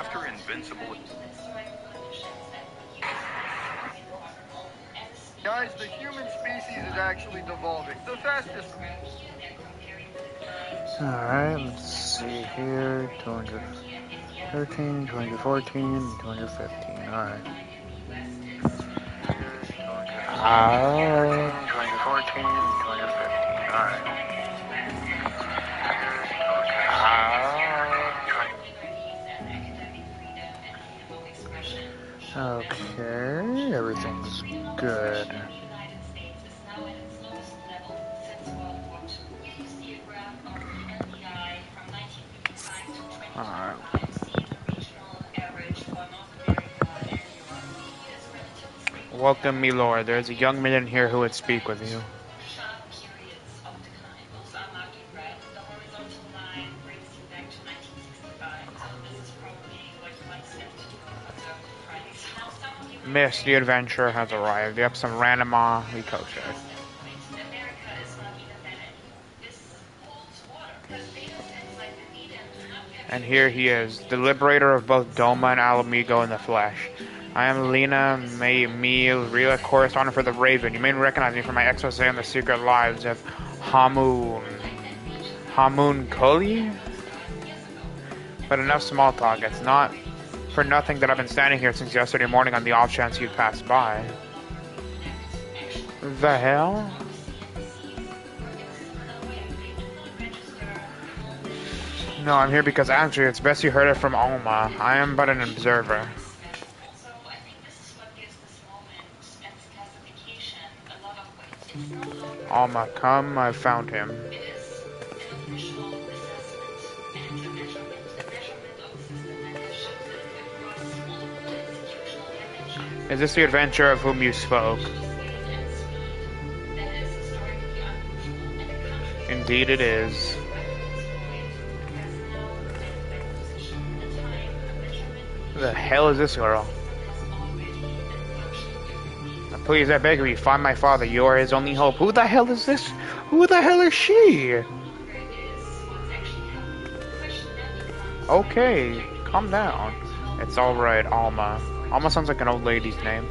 after Invincible... Guys, the human species is actually devolving. The fastest... Alright, let's see here. 213, 214, 215. Alright. 214, 215. Alright. Okay, everything's good. Alright. Welcome, me lord. There is a young man here who would speak with you. Miss, the adventurer has arrived. You have some randomly culture. And here he is, the liberator of both Doma and Alamigo in the flesh. I am Lena Real correspondent for the Raven. You may recognize me from my expose on the secret lives of Hamun Koli? But enough small talk. It's not for nothing that I've been standing here since yesterday morning on the off chance you'd pass by. The hell? No, I'm here because actually it's best you heard it from Alma. I am but an observer. Alma, come, I've found him. Is this the adventurer of whom you spoke? Indeed it is. Who the hell is this girl? Please, I beg of you, find my father. You are his only hope. Who the hell is this? Who the hell is she? Okay, calm down. It's alright, Alma. Alma sounds like an old lady's name.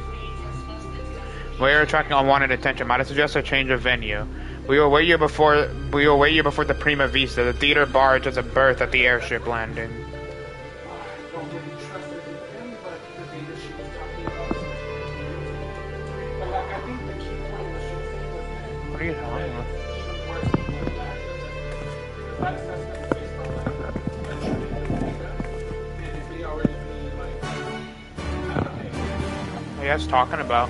We are attracting unwanted attention. Might I suggest a change of venue? We will wait you before the Prima Vista. The theater barge has a berth at the airship landing. What are you talking about? What are you guys talking about?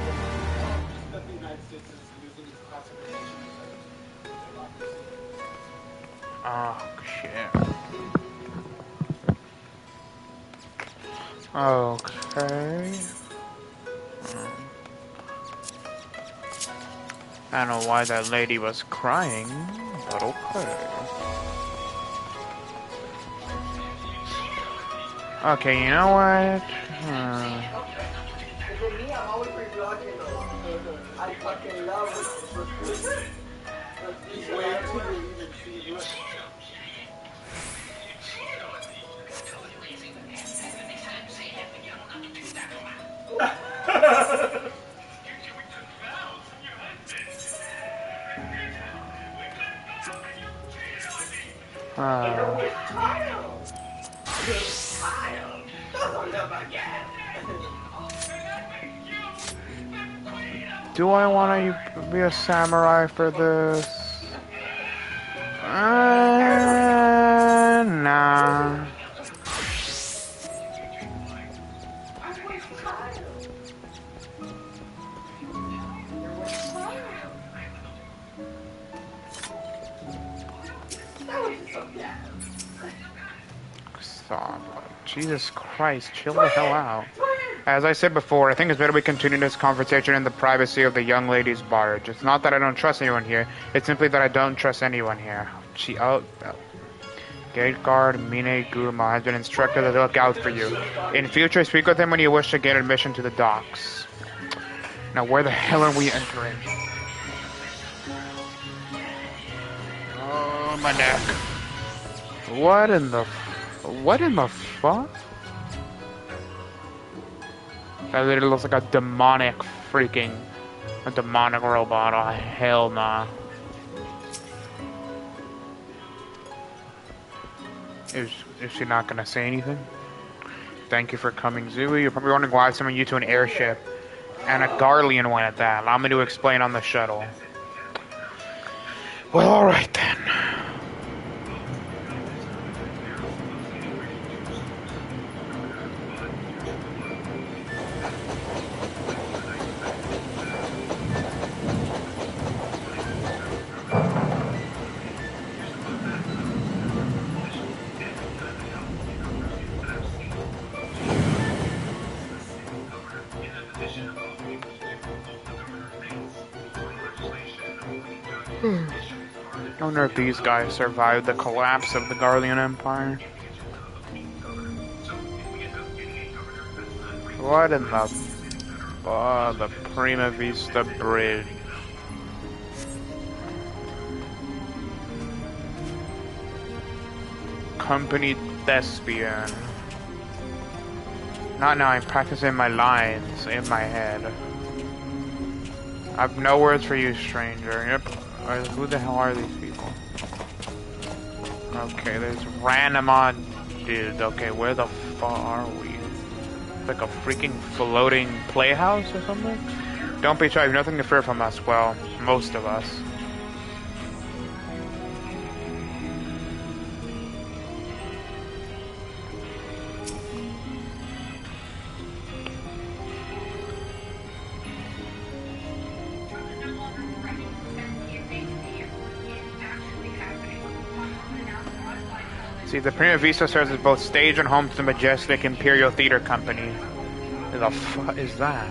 Oh, shit. Okay. I don't know why that lady was crying, but okay. Okay, you know what? For me, I'm always revlogging though. I fucking love it. Do I want to be a samurai for this? Nah. Stop. Jesus Christ, chill the hell out. As I said before, I think it's better we continue this conversation in the privacy of the young lady's barge. It's not that I don't trust anyone here, it's simply that I don't trust anyone here. Gate guard Mine Guruma has been instructed to look out for you. In future, speak with him when you wish to gain admission to the docks. Now, where the hell are we entering? Oh, my neck. What in the fuck? That literally looks like a demonic robot. Oh, hell nah. Is she not gonna say anything? Thank you for coming, Zooey. You're probably wondering why I summoned you to an airship. And a Garlean one at that. Allow me to explain on the shuttle. Well, alright then. I wonder if these guys survived the collapse of the Garlean Empire. What in the Prima Vista Bridge? Company Thespian. Not now, I'm practicing my lines in my head. I've no words for you, stranger. Yep. Who the hell are these people? Okay, there's random odd dudes. Okay, where the fuck are we? Like a freaking floating playhouse or something? Don't be shy, you've nothing to fear from us. Well, most of us. See, the Prima Vista serves as both stage and home to the majestic Imperial Theater Company. The fuck is that?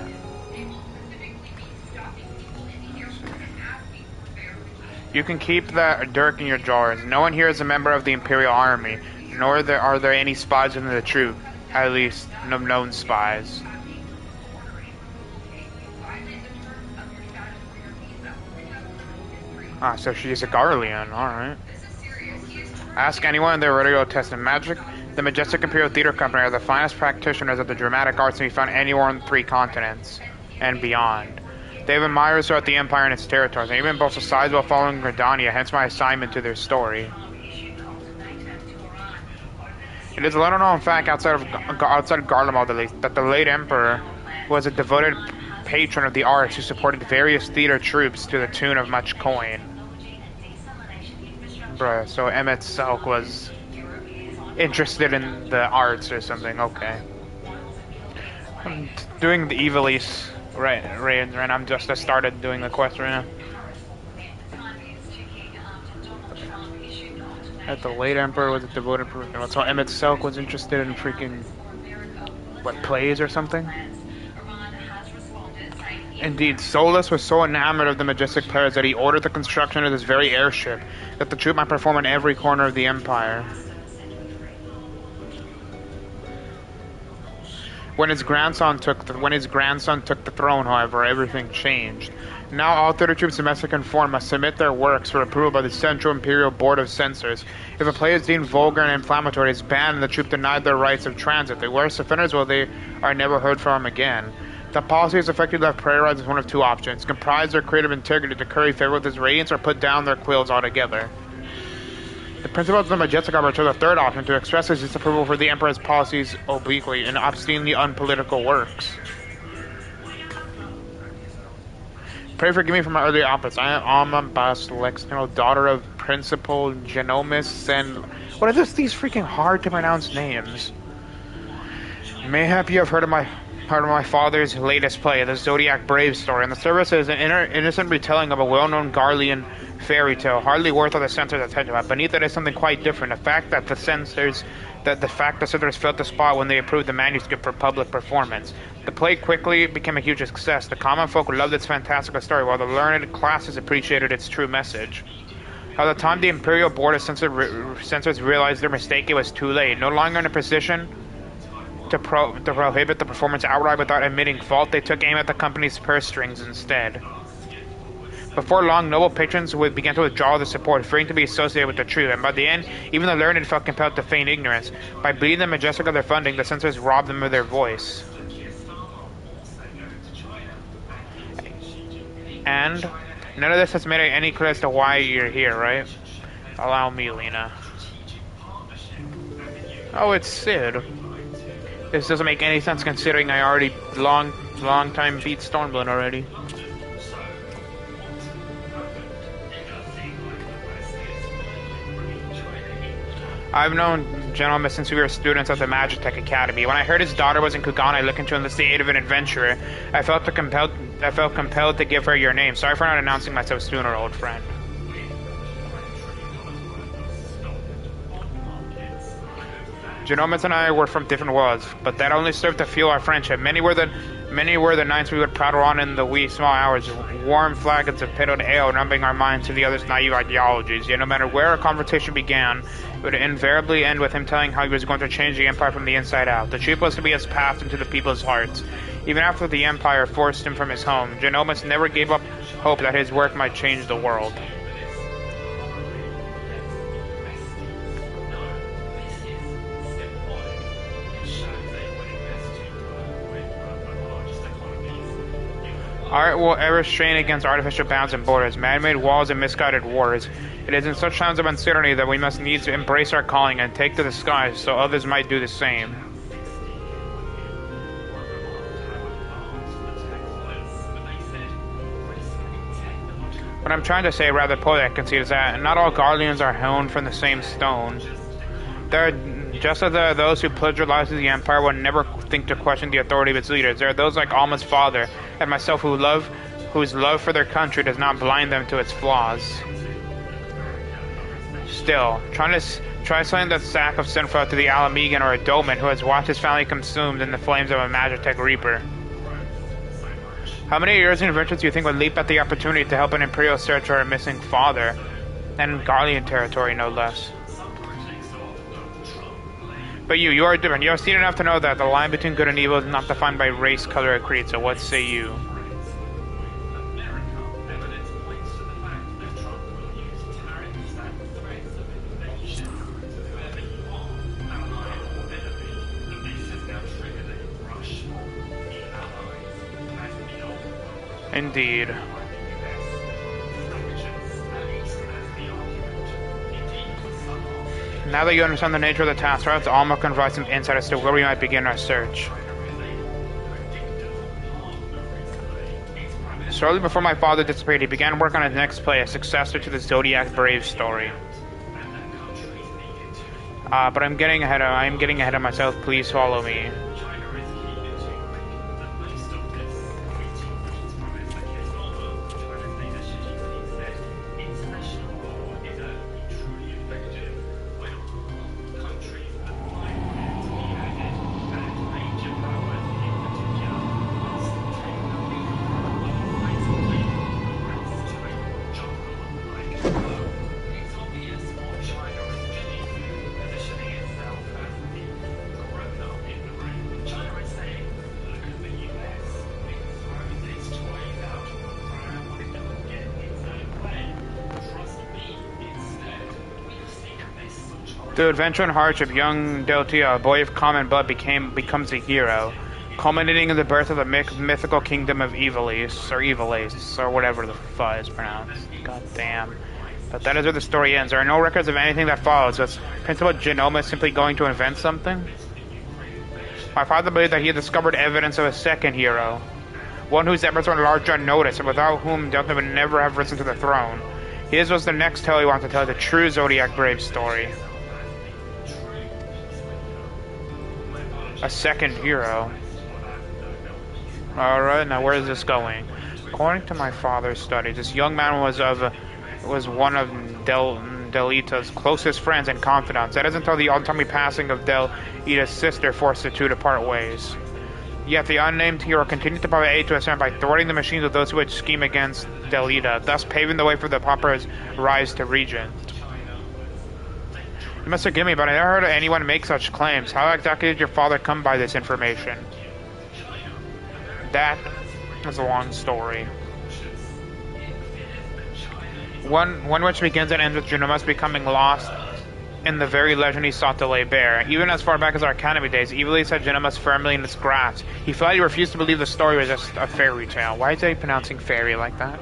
You can keep that dirk in your drawers. No one here is a member of the Imperial Army, nor are there any spies within the troop. At least, no known spies. Ah, so she's a Garlean, alright. Ask anyone, they're ready to go test in magic. The Majestic Imperial Theater Company are the finest practitioners of the dramatic arts to be found anywhere on the 3 continents and beyond. They have admirers throughout the Empire and its territories, and even boasts a sizable following in Gridania, hence my assignment to their story. It is a little known fact outside of Garlemald at least, that the late Emperor was a devoted patron of the arts who supported various theater troops to the tune of much coin. Bruh, so Emmett Selk was interested in the arts or something, okay. I'm doing the Ivalice raids right now. I'm just started doing the quest right now. That the late Emperor was a devoted person. So Emmett Selk was interested in freaking, what, plays or something? Indeed, Solus was so enamored of the majestic players that he ordered the construction of this very airship that the troop might perform in every corner of the Empire. When his grandson took the throne, however, everything changed. Now all theater troops in Mexican form must submit their works for approval by the Central Imperial Board of Censors. If a play is deemed vulgar and inflammatory, it is banned and the troop denied their rights of transit. The worst offenders, well, they are never heard from again. The policy is effectively left prioritized as one of 2 options: comprise their creative integrity to curry favor with his radiance, or put down their quills altogether. The principals of the Majestic Arbor chose the 3rd option, to express his disapproval for the Emperor's policies obliquely in obscenely unpolitical works. Pray forgive me for my earlier outbursts. I am Alma Basilexino, daughter of Principal Genomus, and what are these freaking hard to pronounce names? Mayhap you have heard of my father's latest play, the Zodiac Brave story, and the service is an innocent retelling of a well-known Garlean fairy tale, hardly worth all the censors' attention. But beneath it is something quite different. The fact that the censors felt the spot when they approved the manuscript for public performance. The play quickly became a huge success. The common folk loved its fantastical story, while the learned classes appreciated its true message. By the time the Imperial Board of Censors realized their mistake, it was too late. No longer in a position to prohibit the performance outright without admitting fault, they took aim at the company's purse strings instead. Before long, noble patrons began to withdraw their support, fearing to be associated with the truth, and by the end, even the learned felt compelled to feign ignorance. By bleeding the majestic of their funding, the censors robbed them of their voice. And none of this has made it any clear as to why you're here, right? Allow me, Lena. Oh, it's Sid. This doesn't make any sense considering I already long time beat Stormblood already. I've known Gentleman since we were students at the Magitech Academy. When I heard his daughter was in Kugan, I looked into him as the aid of an adventurer. I felt compelled to give her your name. Sorry for not announcing myself sooner, old friend. Genomics and I were from different worlds, but that only served to fuel our friendship. Many were the nights we would prattle on in the wee small hours, warm flagons of pitted ale numbing our minds to the other's naive ideologies. Yet no matter where our conversation began, it would invariably end with him telling how he was going to change the Empire from the inside out. The truth was to be his path into the people's hearts. Even after the Empire forced him from his home, Genomics never gave up hope that his work might change the world. Art will ever strain against artificial bounds and borders, man-made walls and misguided wars. It is in such times of uncertainty that we must needs embrace our calling and take to the skies so others might do the same. What I'm trying to say, rather poetic, I concede, is that not all guardians are hewn from the same stone. There are just as there are those who pledge their lives to the Empire will never think to question the authority of its leaders. There are those like Alma's father and myself whose love for their country does not blind them to its flaws. Still, try selling the sack of sunflower to the Alamegan or a Dolman who has watched his family consumed in the flames of a Magitech Reaper. How many years and adventures do you think would leap at the opportunity to help an Imperial search for a missing father? And in Guardian territory, no less. But you are different. You have seen enough to know that the line between good and evil is not defined by race, color, or creed, so what say you? Indeed. Now that you understand the nature of the task, perhaps Alma can provide some insight as to where we might begin our search. Shortly before my father disappeared, he began work on his next play, a successor to the Zodiac Brave story. But I'm getting ahead of myself. Please follow me. Through adventure and hardship, young Deltia, a boy of common blood, becomes a hero, culminating in the birth of the mythical kingdom of Ivalice, or whatever the fuck is pronounced. God damn. But that is where the story ends. There are no records of anything that follows. Was Principal Genoma simply going to invent something? My father believed that he had discovered evidence of a second hero, one whose efforts were largely unnoticed, and without whom Delta would never have risen to the throne. His was the next tale he wanted to tell, the true Zodiac Brave story. A second hero. Alright, now where is this going? According to my father's studies, this young man was one of Delita's closest friends and confidants. That is until the untimely passing of Delita's sister forced the two to part ways. Yet the unnamed hero continued to provide aid to his friend by thwarting the machines of those who would scheme against Delita, thus paving the way for the Pauper's rise to regent. You must forgive me, but I never heard of anyone make such claims. How exactly did your father come by this information? That is a long story. One which begins and ends with Genomas becoming lost in the very legend he sought to lay bare. Even as far back as our academy days, Ivalice had Genomas firmly in its grasp. He flatly refused to believe the story was just a fairy tale. Why is he pronouncing fairy like that?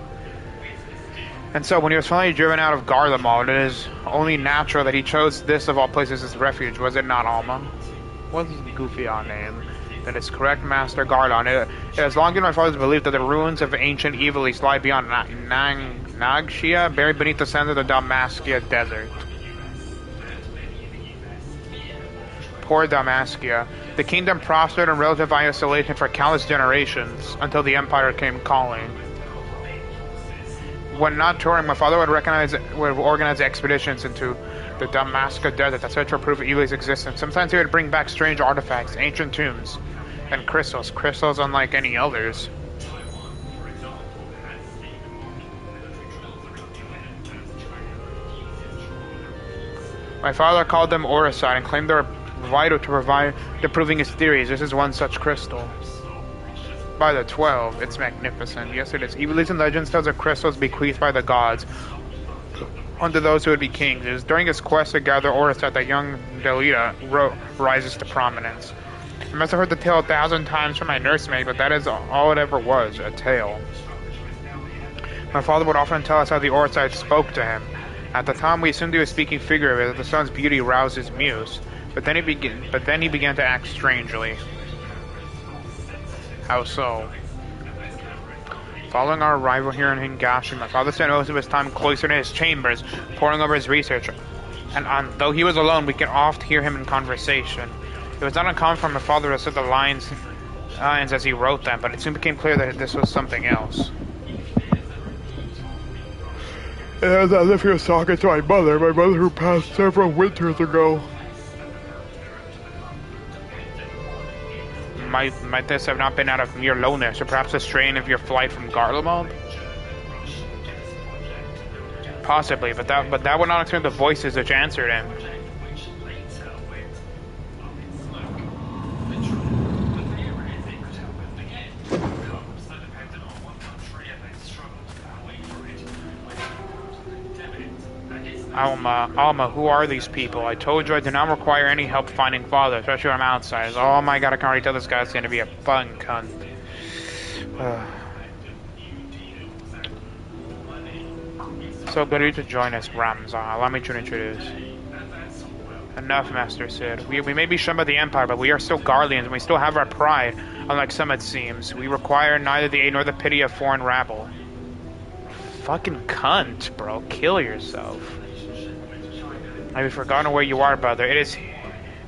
And so when he was finally driven out of Garlemald, it is only natural that he chose this of all places as refuge, was it not, Alma? What's his goofy odd name? That is correct, Master Garlon. It has long been my father's belief that the ruins of ancient Ivalice lie beyond Nagshia, buried beneath the sands of the Dalmaskia Desert. Poor Dalmaskia. The kingdom prospered in relative isolation for countless generations, until the Empire came calling. When not touring, my father would organize expeditions into the Dalmaskia Desert to search for proof of Ivalice's existence. Sometimes he would bring back strange artifacts, ancient tombs, and crystals unlike any others. My father called them Oricide and claimed they were vital to proving his theories. This is one such crystal. By the 12, it's magnificent. Yes, it is. Ivalice and legends tells of crystals bequeathed by the gods unto those who would be kings. It is during his quest to gather Oricide that young Delita rises to prominence. I must have heard the tale 1,000 times from my nursemaid, but that is all it ever was, a tale. My father would often tell us how the Oricide spoke to him. At the time, we assumed he was speaking figuratively, that the sun's beauty roused his muse. But then he began to act strangely. How so? Following our arrival here in Hingashi, my father spent most of his time cloistered in his chambers, poring over his research. And though he was alone, we could oft hear him in conversation. It was not uncommon for my father to set the lines as he wrote them, but it soon became clear that this was something else. As I live here talking to my mother who passed several winters ago. Might this have not been out of mere loneliness, or perhaps a strain of your flight from Garlemald? Possibly, but that would not explain the voices which answered him. Alma, who are these people? I told you I do not require any help finding father, especially when I'm outside. Oh my god, I can already tell this guy's gonna be a fun cunt. So good of you to join us, Ramza. Allow me to introduce. Enough, Master Sid. We may be shunned by the Empire, but we are still Garleans, and we still have our pride, unlike some it seems. We require neither the aid nor the pity of foreign rabble. Fucking cunt, bro. Kill yourself. I've forgotten where you are, brother. It is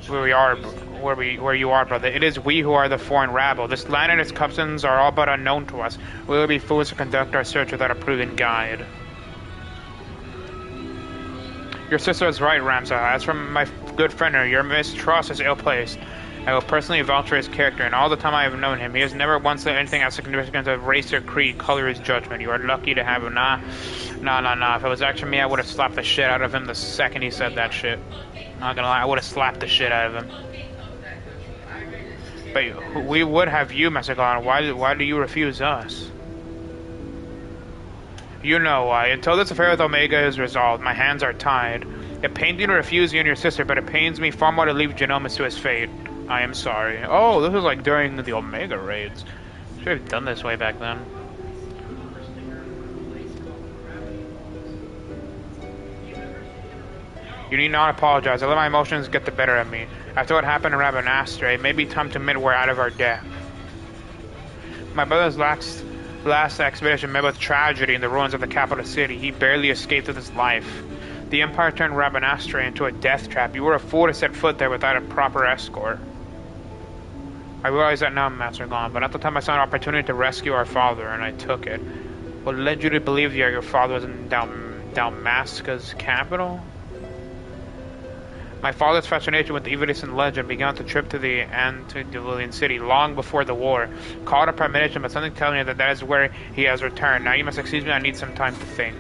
where you are, brother. It is we who are the foreign rabble. This land and its customs are all but unknown to us. We will be fools to conduct our search without a proven guide. Your sister is right, Ramza. As for my good friend here, your mistrust is ill-placed. I will personally vouch for his character, and all the time I have known him, he has never once let anything as significant as race or creed color his judgment. You are lucky to have him. Nah. If it was actually me, I would have slapped the shit out of him the second he said that shit. Not gonna lie, I would have slapped the shit out of him. But we would have you, Masagon. Why do you refuse us? You know why. Until this affair with Omega is resolved, my hands are tied. It pains me to refuse you and your sister, but it pains me far more to leave Genomus to his fate. I am sorry. Oh, this was like during the Omega raids. Should have done this way back then. You need not apologize. I let my emotions get the better of me. After what happened to Rabanastre, it may be time to admit we're out of our depth. My brother's last expedition met with tragedy in the ruins of the capital city. He barely escaped with his life. The Empire turned Rabanastre into a death trap. You were a fool to set foot there without a proper escort. I realize that now, Master Gon, but at the time I saw an opportunity to rescue our father, and I took it. What led you to believe that your father was in Dalmaskia's capital? My father's fascination with Ivalice and legend began to trip to the antediluvian city long before the war. Called a premonition, but something telling me that is where he has returned. Now you must excuse me, I need some time to think.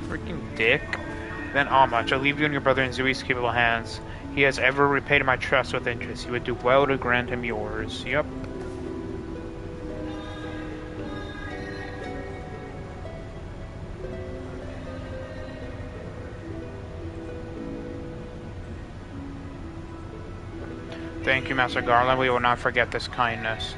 Freaking dick. Then Alma, I shall leave you and your brother in Zui's capable hands. He has ever repaid my trust with interest. You would do well to grant him yours. Yep. Thank you, Master Garland. We will not forget this kindness.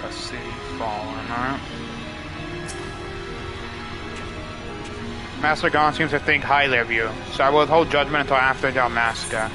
the city fallen, alright? Master Gon seems to think highly of you, so I will withhold judgment until after Dalmasca.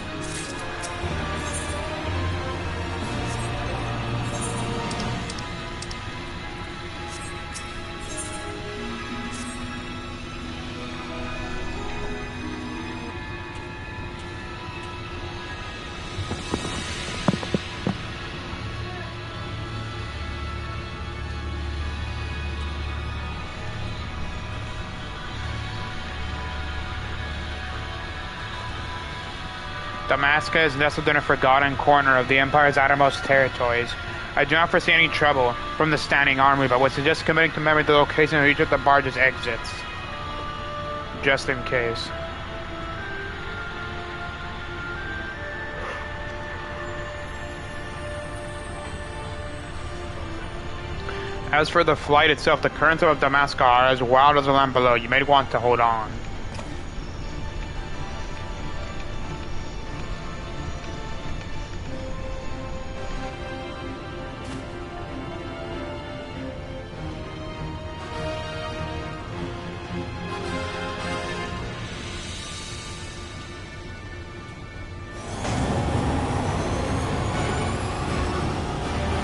Dalmasca is nestled in a forgotten corner of the Empire's outermost territories. I do not foresee any trouble from the standing army, but would suggest committing to memory the location of each of the barge's exits. Just in case. As for the flight itself, the currents of Dalmasca are as wild as the land below. You may want to hold on.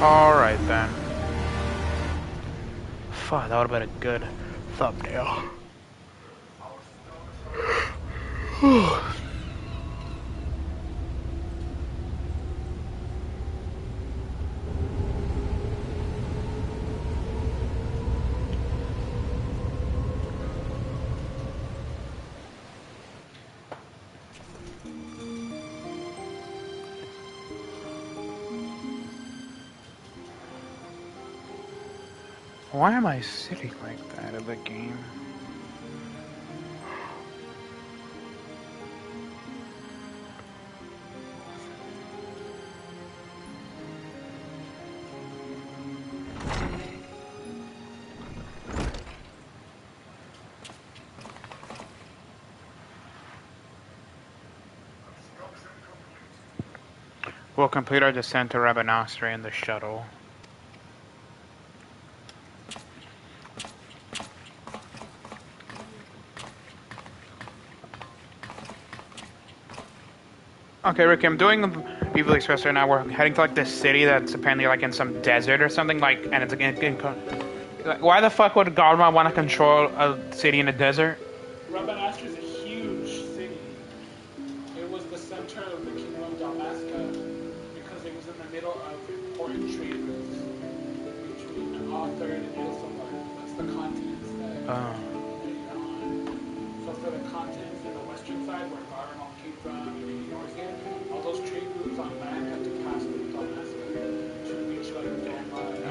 Alright then. Fuck, that would have been a good thumbnail. Why am I sitting like that in the game? We'll complete our descent to Rabanastre in the shuttle. Okay, Ricky, I'm doing Ivalice Express right now. We're heading to like this city that's apparently like in some desert or something. Like, and it's like, why the fuck would Garma want to control a city in a desert? Rabanastre is a huge city. It was the center of the kingdom of Dalmasca because it was in the middle of important trade routes between Author and Ilsamar. That's the continents that they're on. So for the continents in the western side where Garma came from and Eorzean, all those trade routes on land had to pass through Dalmasca to reach like Doma and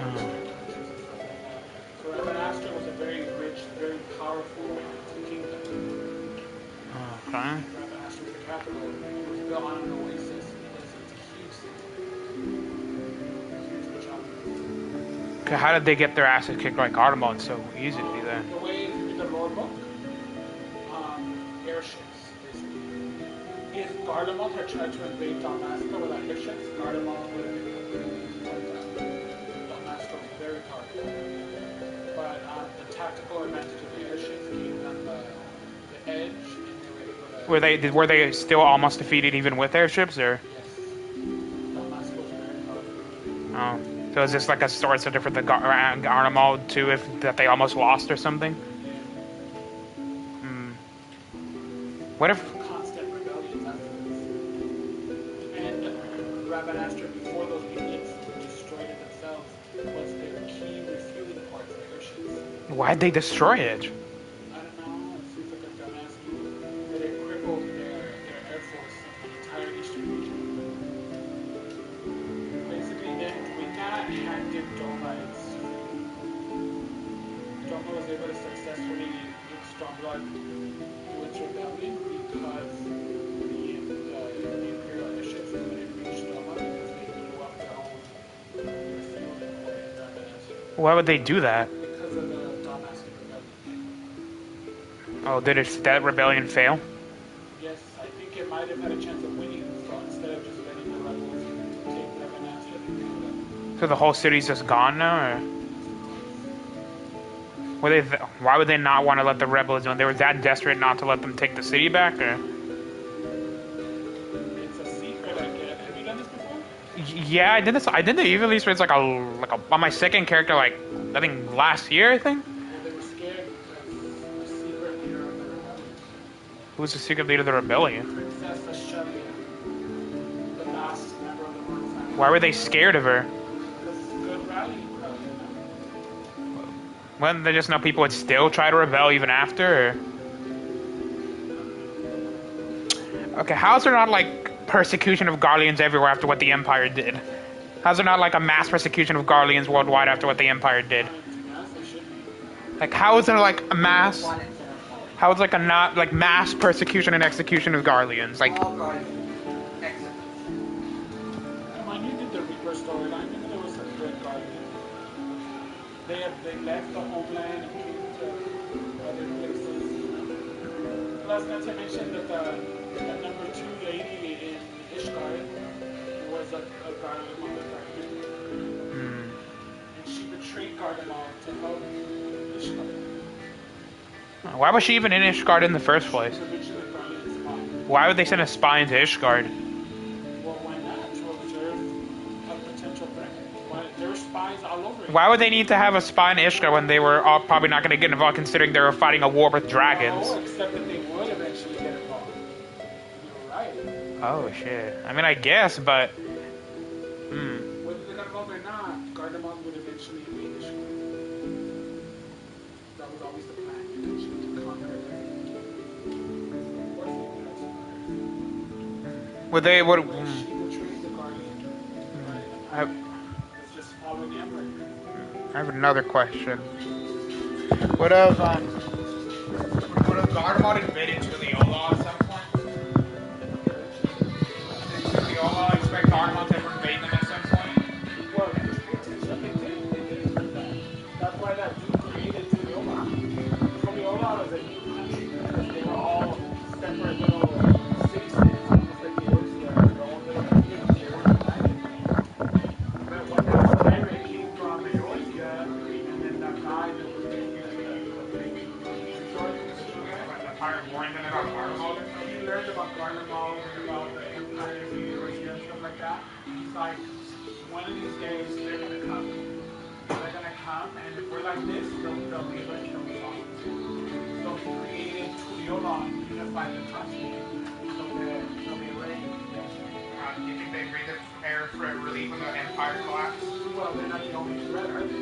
countries and stuff like that. So Rabanastre was a very rich, very powerful kingdom. Okay. Rabanastre was the capital. It was built on an oasis. It's a huge city. Huge metropolis. Okay, how did they get their asses kicked like Artemon so easily then? The way if you read the lore book, airships, basically. If Garlemald had tried to invade Dalmasca without airships, Garlemald would have been completely wiped out. Dalmasca was very powerful. But the tactical advantage of the airships gave them the edge, and they were able to... Were they still almost defeated even with airships, or? Yes. Dalmasca was very powerful. Oh, so is this like a source of different than Artemon too? If that they almost lost or something? What if? Constant rebellions afterwards. And Rabanastre, before those units destroyed it themselves, was their key refueling parts, the airships. Why'd they destroy it? I don't know, it seems like a dumbass move. But it crippled their air force in the entire eastern region. Basically, then doing that handed Doma its Doma was able to successfully get Stormblood to its rebellion because the Imperial airships couldn't reach Doma because they blew up their own refueling port in Rabanastre. Why would they do that? Because of the Dalmasca rebellion. Oh, did that rebellion fail? Yes, I think it might have had a chance of winning, so instead of just letting the rebels take Rabanastre, they blew it up. So the whole city's just gone now, or? Why would they not want to let the rebels in? They were that desperate not to let them take the city back, or? It's a secret, I guess. Have you done this before? Yeah, I did this. I did the Ivalice where it's like a on my second character, like I think last year. I think. Well, they were scared because the secret leader of the rebellion, Who was the secret leader of the rebellion? Princess Australia, the last member of the royal family. Why were they scared of her? Because it's a good rallying cry, you know? When they just know people would still try to rebel even after? Or? Okay, how's there not like persecution of Garleans everywhere after what the Empire did? How's there not like a mass persecution of Garleans worldwide after what the Empire did? Yes, they should be. Like how is there like a mass? How is like a not like mass persecution and execution of Garleans? Like All guardians. Exit. When you did the Reaper storyline, maybe there was some good guardians. They left the homeland and came to other places. Plus, not to mention that the number 2 lady in Ishgard was a Garlemald character. And she betrayed Garlemald to help Ishgard. why was she even in Ishgard in the first place? She was originally Garlemald's spy. Why would they send a spy into Ishgard? Well, why not? To observe a potential threat. There were spies all over it. Why would they need to have a spy in Ishgard when they were all probably not going to get involved considering they were fighting a war with dragons? No, except that they would eventually get involved. You're right. Oh shit. I mean I guess, but Whether they got involved or not, Garlemald would eventually invade Ishgard. That was always the plan, eventually to conquer it. would they would She betrayed the Guardian. I It's just following Emmerich. I have another question. Would have Garlemald invaded Tuliyola at some point? Did Tuliyola expect Garlemald to ever invade them at some point? Well, just pay attention. They did that. That's why that dude created Tuliyola. Tuliyola was a new country because they were all separate little city-states, just like the Eorzea, their own little communities. They were united. But when that pirate came from the Eorzea, and then that guy that was making the big resort, The pirate warned them about Garlemald? he learned about Garlemald and about the Empire of the Eorzea and stuff like that. He's like, one of these days they're gonna come. They're gonna come, and if we're like this, they'll be able to kill us all. So he created Tuliyola and unified the country. So they'll be ready. Do you think they breathed air for relief when the Empire collapsed? Well, they're not the only threat, are they?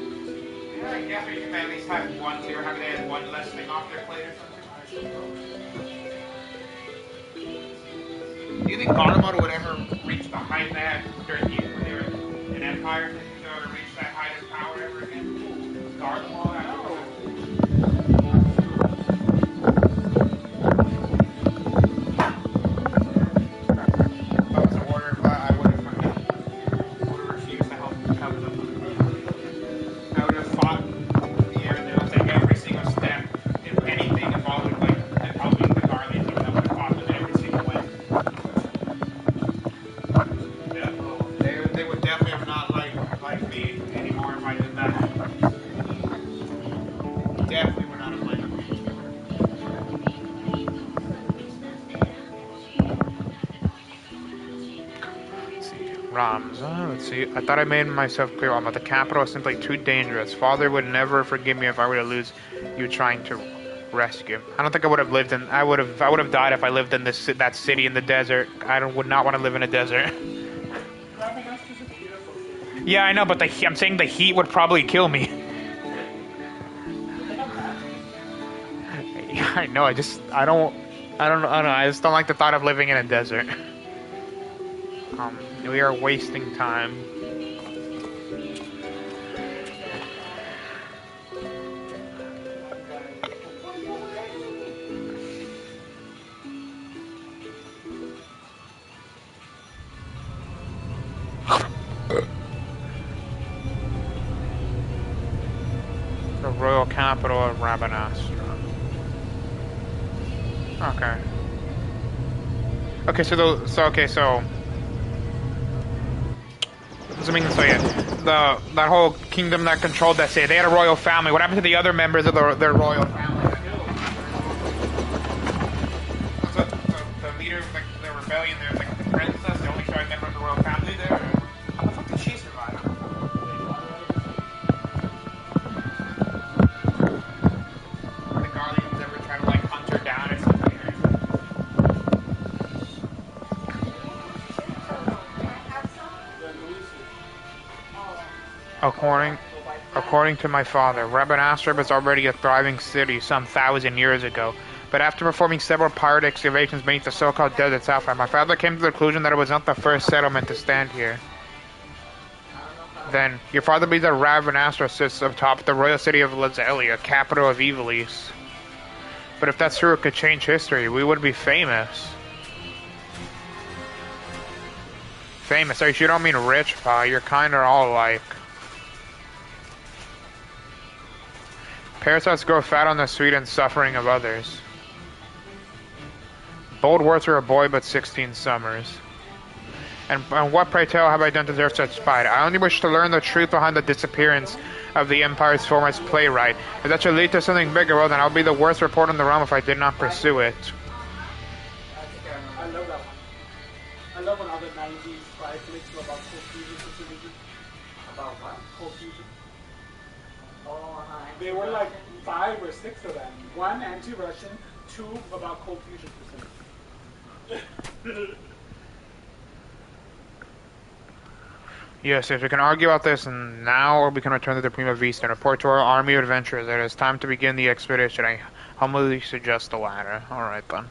Yeah, I guess we can at least have one tier. Have they had one less thing off their plate or something? I suppose. Do you think Garlemald would ever reach the height they had during when they were an empire? Do you think they'll ever reach that height of power ever again? Garlemald, I don't know. Oh, it's an order, but I would have refused to help them. I would have fought the air and they'll take every single step in anything involving like helping the Garleans. I would have fought them every single way. They would definitely have not like me anymore if I did that. Definitely would not have liked me. Let's see. Ramza, let's see. I thought I made myself clear about the capital is simply too dangerous. Father would never forgive me if I were to lose you trying to rescue. I don't think I would have lived in I would have died if I lived in that city in the desert. Would not want to live in a desert. Yeah, I know, but I'm saying the heat would probably kill me. Yeah, I know. I just don't know. I just don't like the thought of living in a desert. We are wasting time. The royal capital of Rabanastra. Okay. Okay, so Assuming so, yeah. That whole kingdom that controlled that city, they had a royal family. What happened to the other members of their royal family? The leader of the rebellion there, like the princess, the only surviving member of the royal family there. How the fuck did she survive? The Guardians ever try to like hunt her down or something? According to my father, Rabanastra was already a thriving city some 1,000 years ago. But after performing several pirate excavations beneath the so-called desert Sapphire, my father came to the conclusion that it was not the first settlement to stand here. Then, your father believes that Rabanastra sits atop the royal city of Lazelia, capital of Ivalice. But if that's true, it could change history. We would be famous. Famous? You don't mean rich, pa. You're kinda all alike. Parasites grow fat on the sweet and suffering of others. Bold words for a boy but 16 summers. And what, pray tell, have I done to deserve such spite? I only wish to learn the truth behind the disappearance of the Empire's foremost playwright. If that should lead to something bigger, well, then I'll be the worst reporter in the realm if I did not pursue it. I love that one. I love when all the 90s spy flicks were about cold fusion facility. About what? Cold fusion. Oh, They were like 5 or 6 of them. 1 anti-Russian, 2 about cold fusion facility. Yes, if we can argue about this now, or we can return to the Prima Vista and report to our army of adventurers that it is time to begin the expedition. I humbly suggest the latter. Alright then.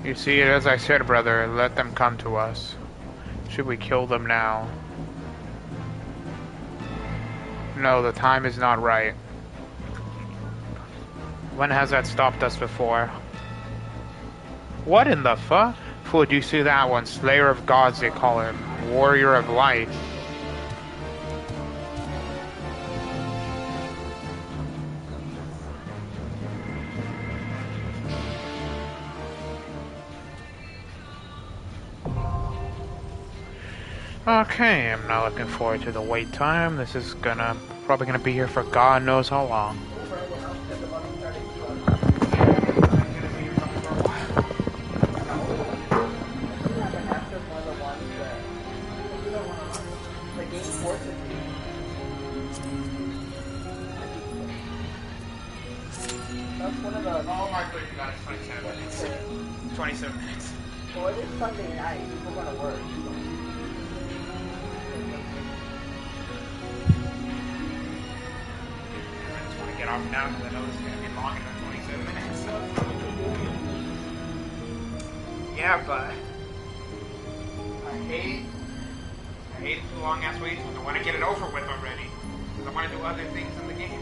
You see, as I said, brother, let them come to us. Should we kill them now? No, the time is not right. When has that stopped us before? What in the fuck? Fool, do you see that one? Slayer of gods, they call him. Warrior of light. Okay, I'm not looking forward to the wait time. This is probably gonna be here for God knows how long. Oh my goodness, you got 27 minutes. 27 minutes. Well, it is Sunday night. People are gonna work. Get off now because I know this is going to be longer than 27 minutes. Yeah, but I hate the long ass waits when I want to get it over with already because I want to do other things in the game.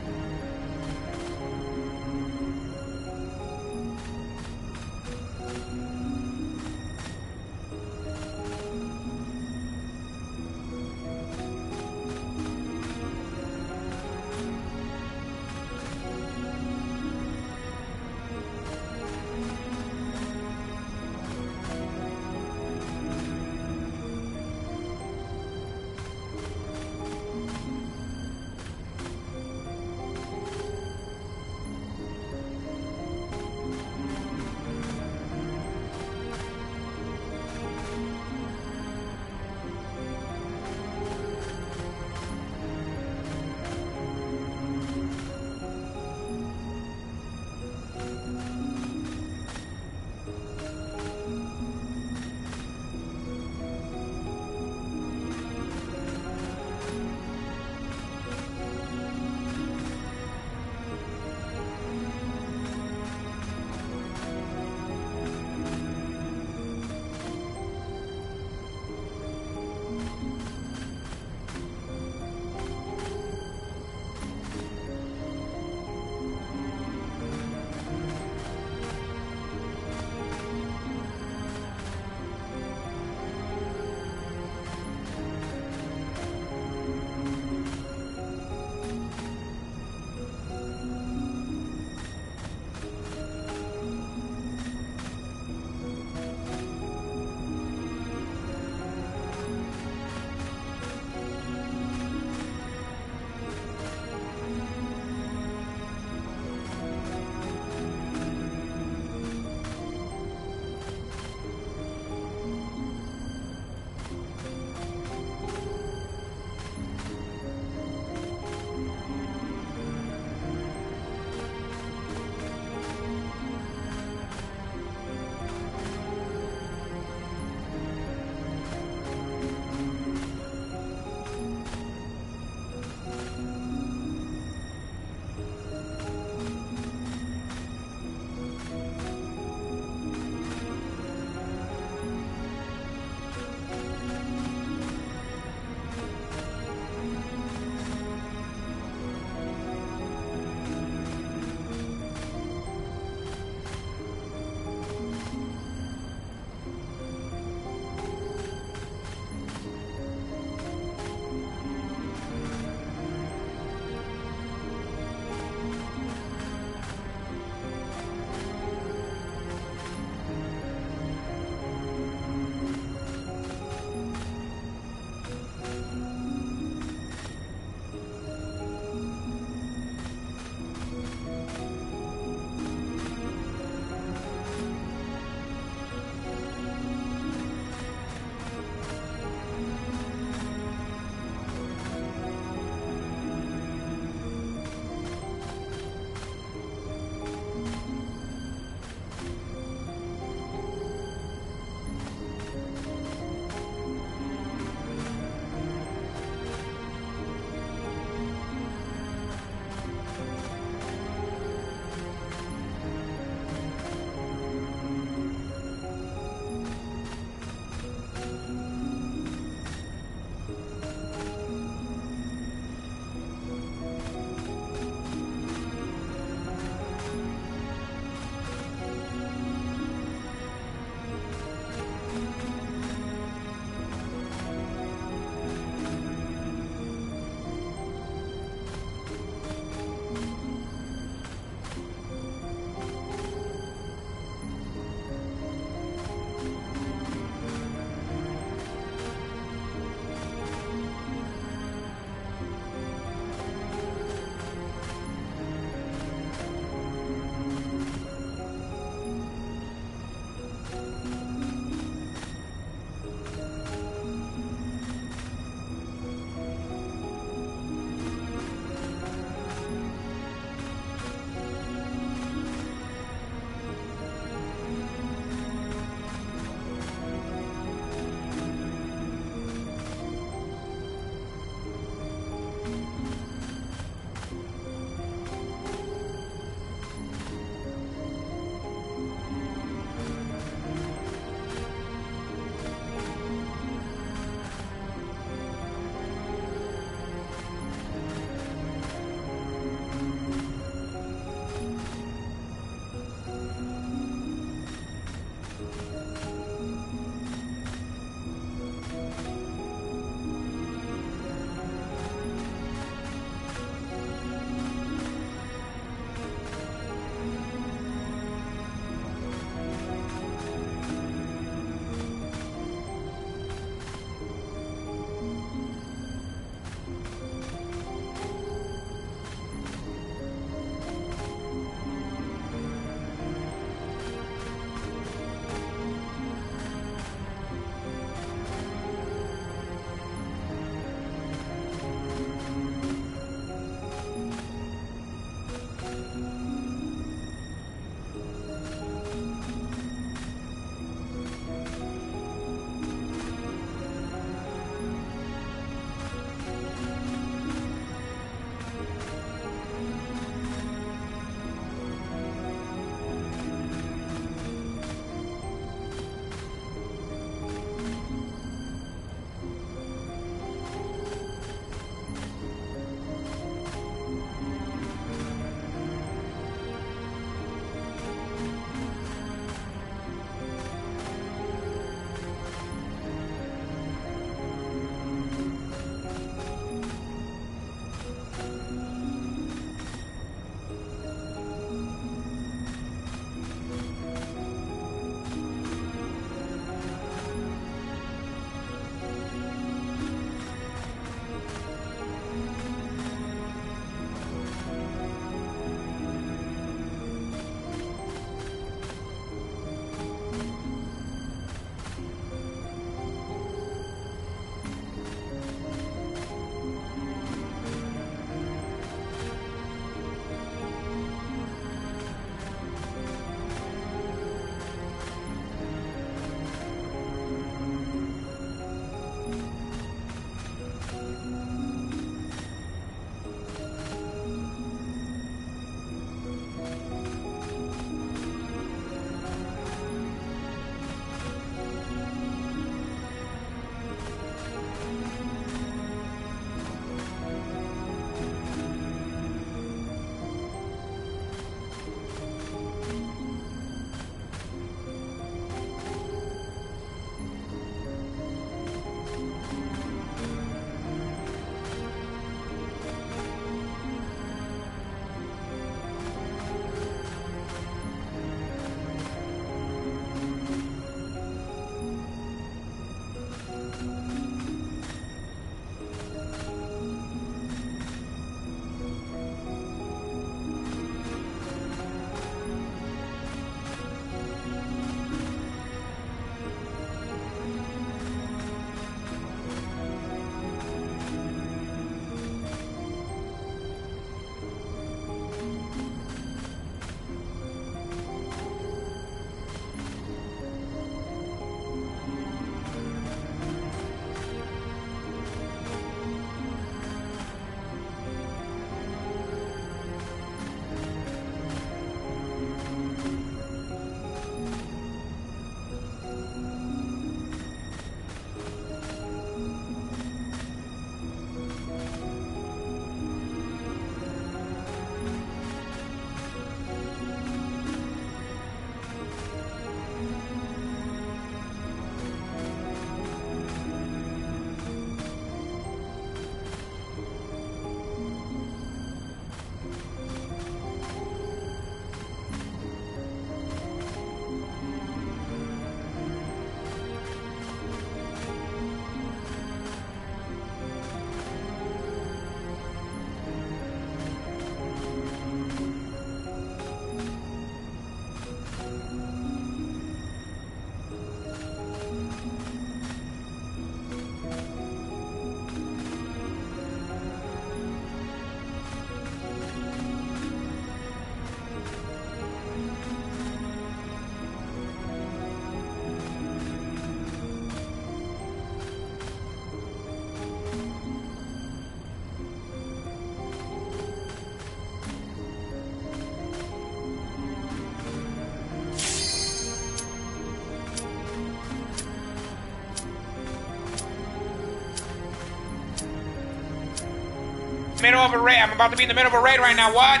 Middle of a raid. I'm about to be in the middle of a raid right now. What?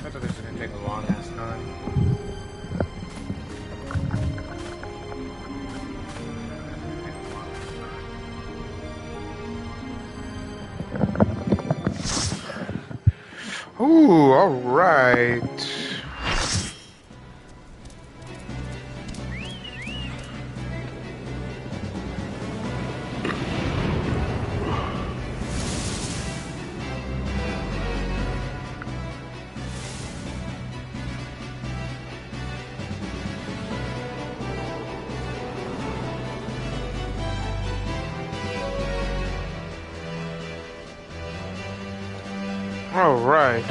I thought this was gonna take a long ass time. Ooh, alright. Alright.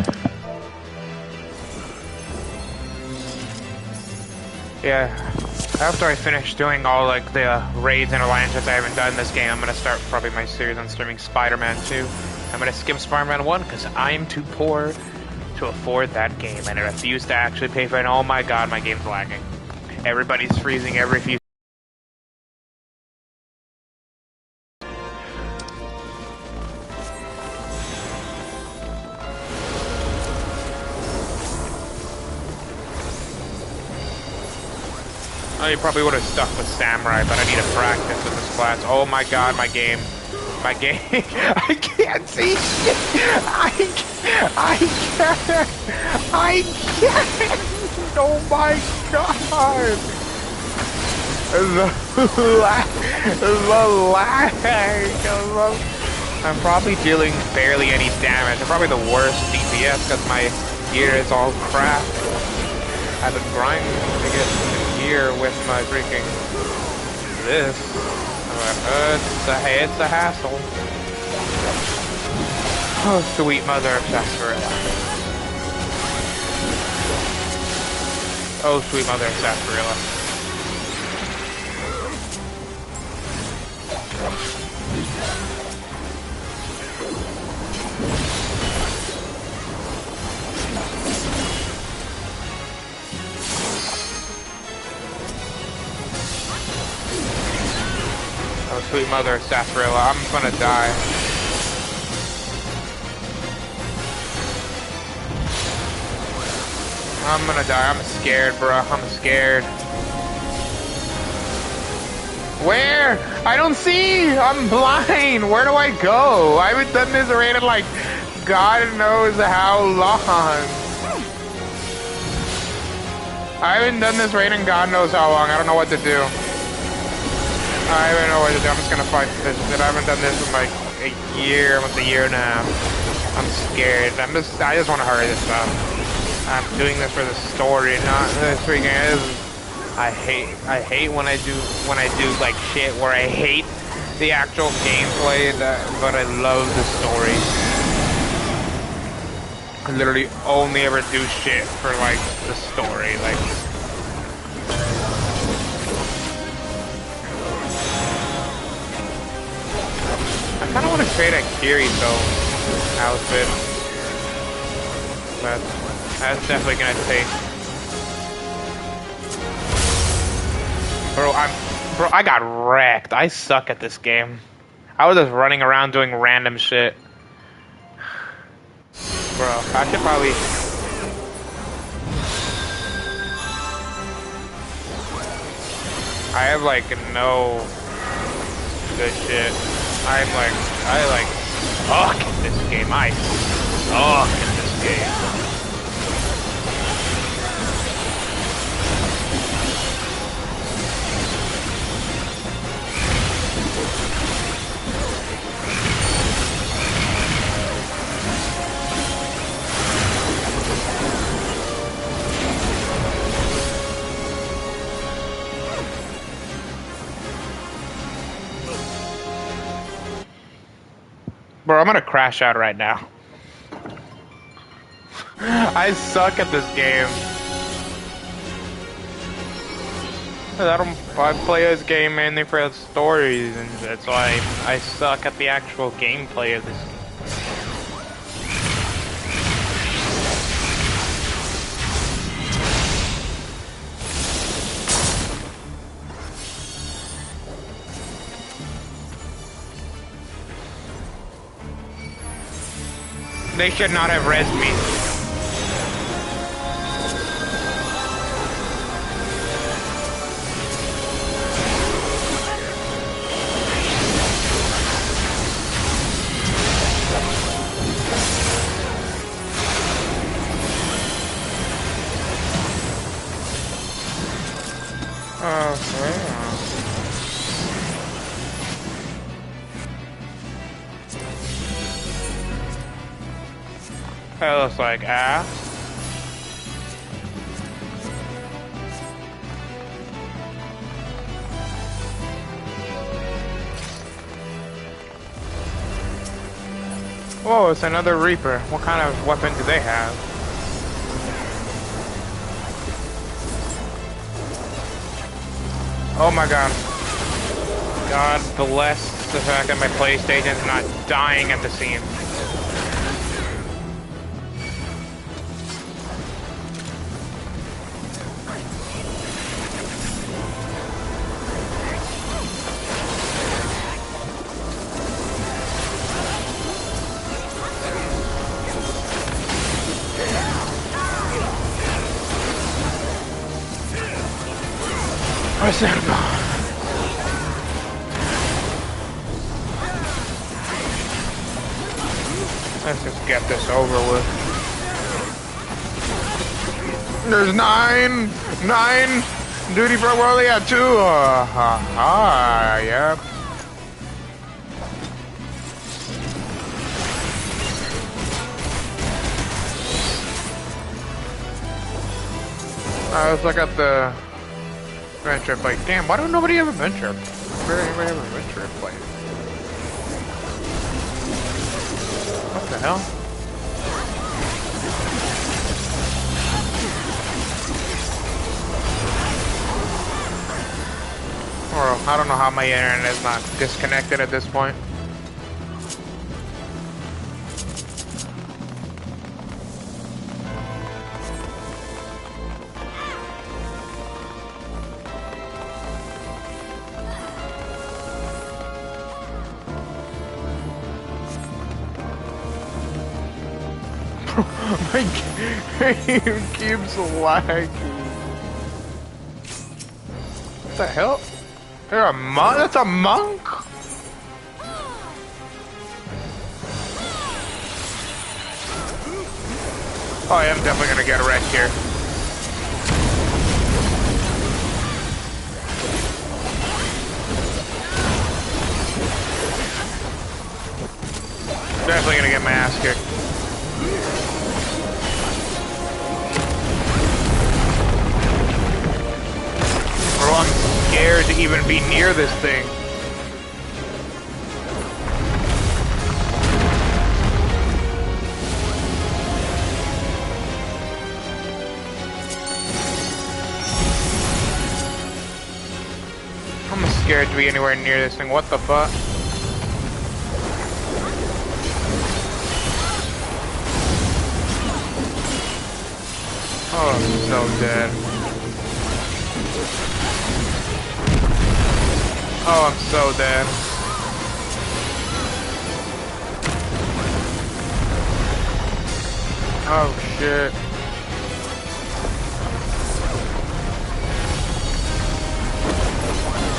Yeah. After I finish doing all like the raids and alliances I haven't done in this game, I'm gonna start probably my series on streaming Spider-Man 2. I'm gonna skip Spider-Man 1 because I'm too poor to afford that game and I refuse to actually pay for it. Oh my god, my game's lagging. Everybody's freezing every few. Oh, you probably would have stuck with Samurai, but I need to practice with this class. Oh my god, my game. My game. I can't see shit. I can't. I can't. Oh my god. The lag. I'm probably dealing barely any damage. I'm probably the worst DPS because my gear is all crap. I've been grinding to get gear with my freaking this. It's a hassle. Oh, sweet mother of sarsaparilla. Oh, sweet mother of sarsaparilla. Oh, sweet mother of sarsaparilla, I'm gonna die. I'm gonna die, I'm scared, bro, I'm scared. Where? I don't see! I'm blind! Where do I go? I haven't done this raid in like, God knows how long. I haven't done this raid in God knows how long, I don't know what to do. I don't know what to do. I'm just gonna fight this shit. I haven't done this in like a year, almost a year and a half. I'm scared. I just want to hurry this up. I'm doing this for the story, not the freaking. I hate when I do like shit where I hate the actual gameplay, but I love the story. I literally only ever do shit for like the story, like. I kind of want to trade a Kirito outfit, but that's definitely gonna take. Bro, I got wrecked. I suck at this game. I was just running around doing random shit. Bro, I should probably. I have like no good shit. I suck at this game. I suck at this game. Bro, I'm gonna crash out right now. I suck at this game. I play this game mainly for the stories and shit, so I suck at the actual gameplay of this. They should not have rezzed me. That looks like ass. Whoa, it's another Reaper. What kind of weapon do they have? Oh my god. God bless the fact that my PlayStation's not dying at the seams. What's that about? Let's just get this over with. There's 9! 9! Duty for we're only at 2! Yep. Let's look at the adventure plate. Damn, why don't nobody have adventure? Where anybody have adventure plate? What the hell? Or I don't know how my internet is not disconnected at this point. My game keeps lagging. What the hell? They're a monk? That's a monk? Oh, I am definitely gonna get wrecked here. Definitely gonna get my ass kicked. Bro, I'm scared to even be near this thing. I'm scared to be anywhere near this thing. What the fuck? Oh, I'm so dead. Oh, I'm so dead. Oh, shit.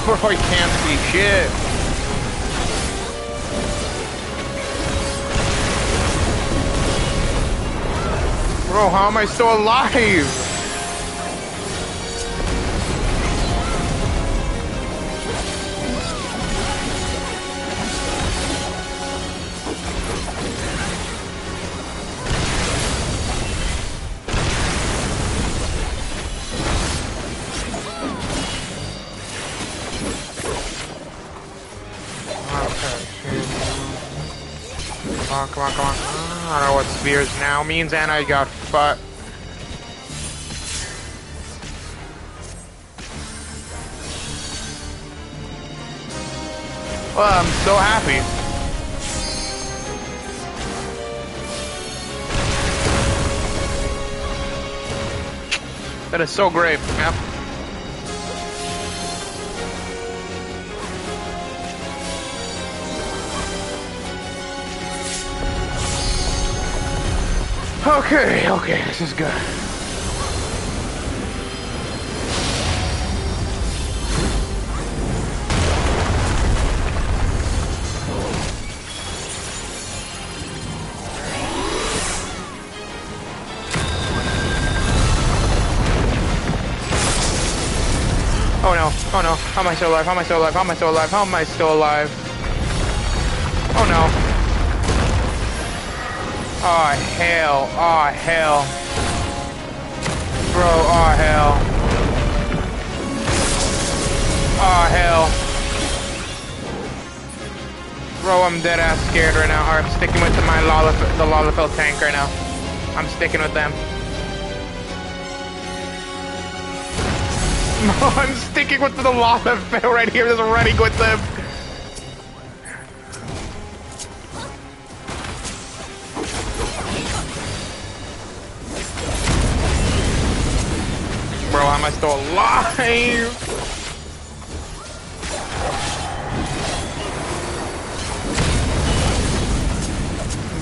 Bro, I can't see shit. Bro, how am I still alive? Come on, come on. I don't know what spheres now means, and I got fucked. Well, I'm so happy. That is so great. Yep. Okay, this is good. Oh no, oh no, how am I still alive? How am I still alive? How am I still alive? How am I still alive? Oh no. Oh hell, oh hell. Bro, oh hell. Oh hell. Bro, I'm dead ass scared right now. Alright, I'm sticking with my the Lalafell tank right now. I'm sticking with them. I'm sticking with the Lalafell right here, just running with them. Bro, how am I still alive?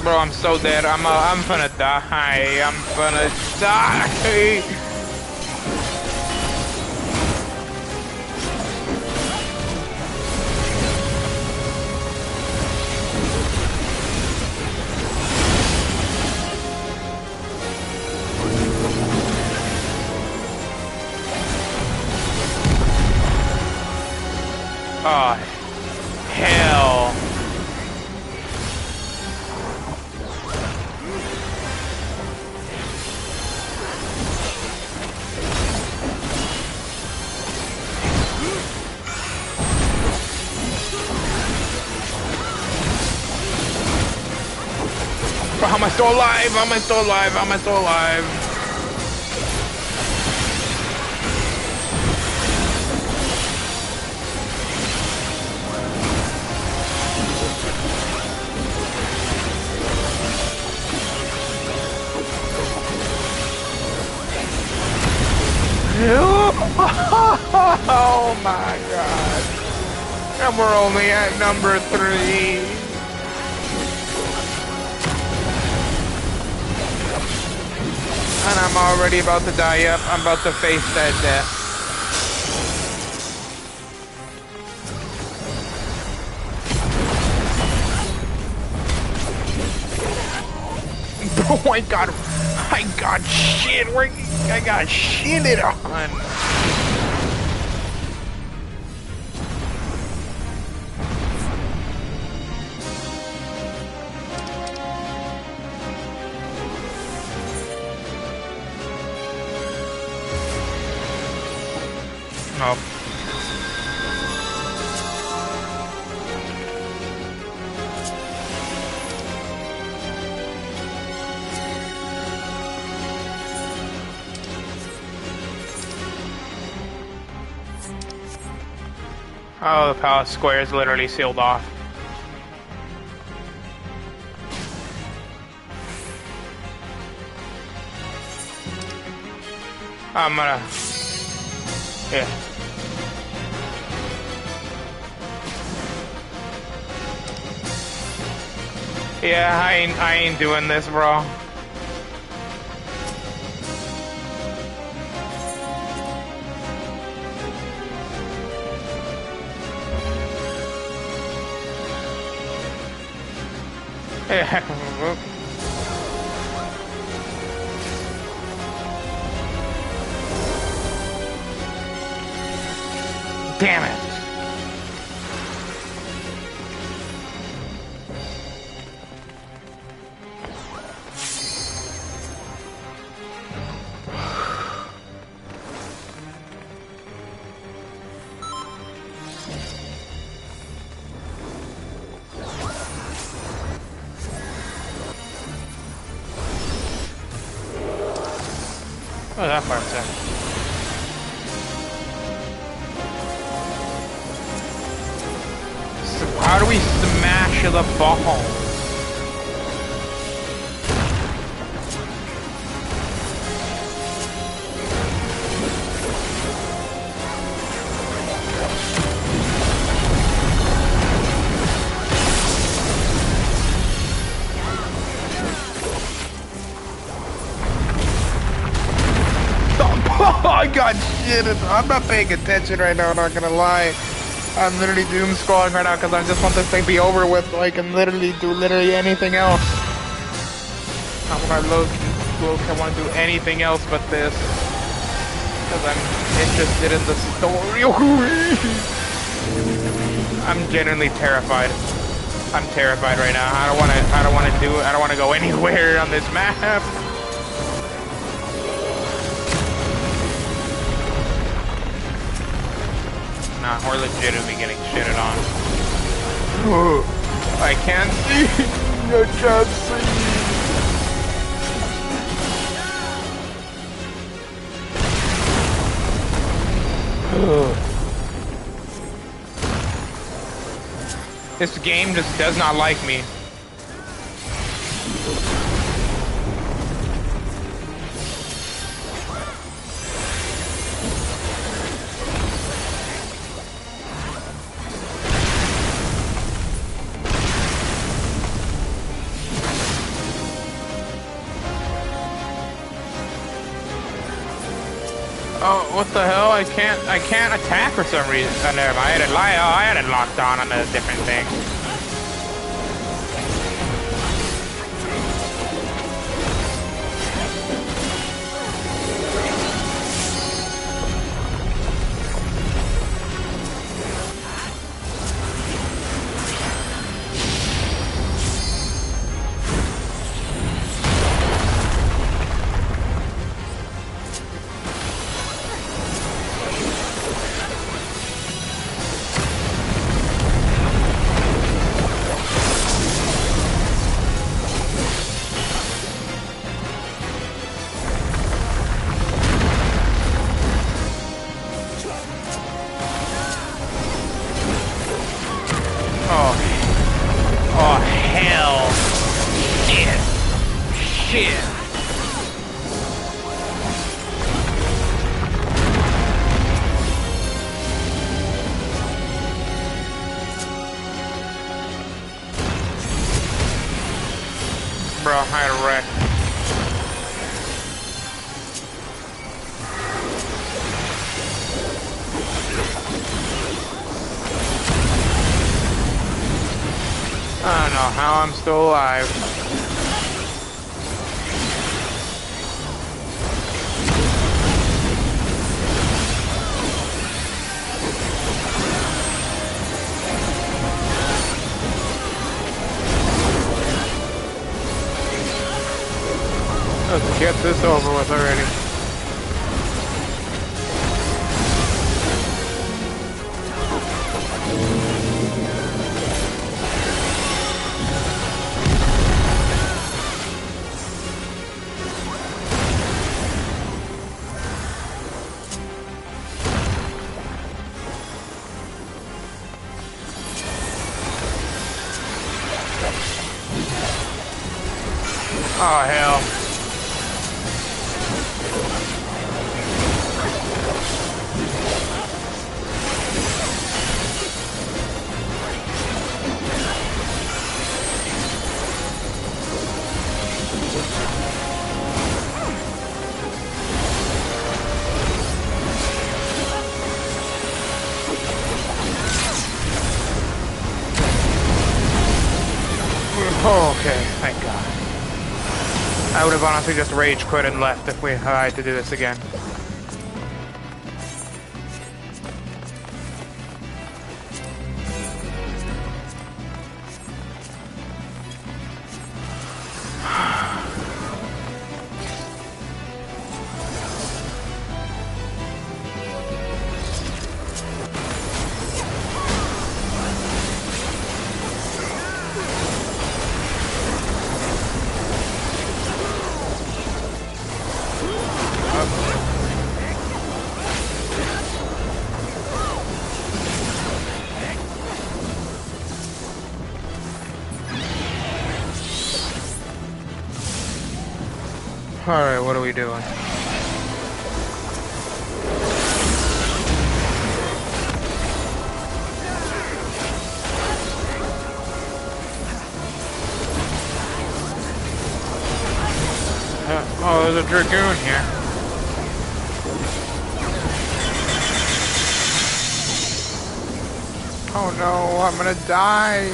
Bro, I'm so dead. I'm gonna die. I'm gonna die. Oh, hell. Bro, how am I still alive? How am I still alive? How am I still alive? Oh my god. And we're only at number 3. And I'm already about to die. Yep, I'm about to face that death. Oh my god. I got shit. I got shitted on. Oh. Oh, the palace square is literally sealed off. I'm gonna... Yeah. Yeah, I ain't doing this, bro. Yeah. Damn it. Oh, that part's in. So me smash the ball. I got shitted. I'm not paying attention right now, not gonna lie. I'm literally doom scrolling right now because I just want this thing to be over with so I can literally do anything else. Not when I look, I want to do anything else but this. Because I'm interested in the story. I'm genuinely terrified. I'm terrified right now. I don't want to go anywhere on this map. Nah, we're legitimately getting shitted on. I can't see. I can't see. This game just does not like me. Oh, what the hell? I can't attack for some reason. Oh, never mind. I had it locked on a different thing. Oh, hell. Shit. Bro, I had a wreck. I don't know how I'm still alive. Let's get this over with already. Oh, hell. Oh, okay, thank God. I would have honestly just rage quit and left if we had to do this again. Alright, what are we doing? Oh, there's a dragoon here. Oh no, I'm gonna die.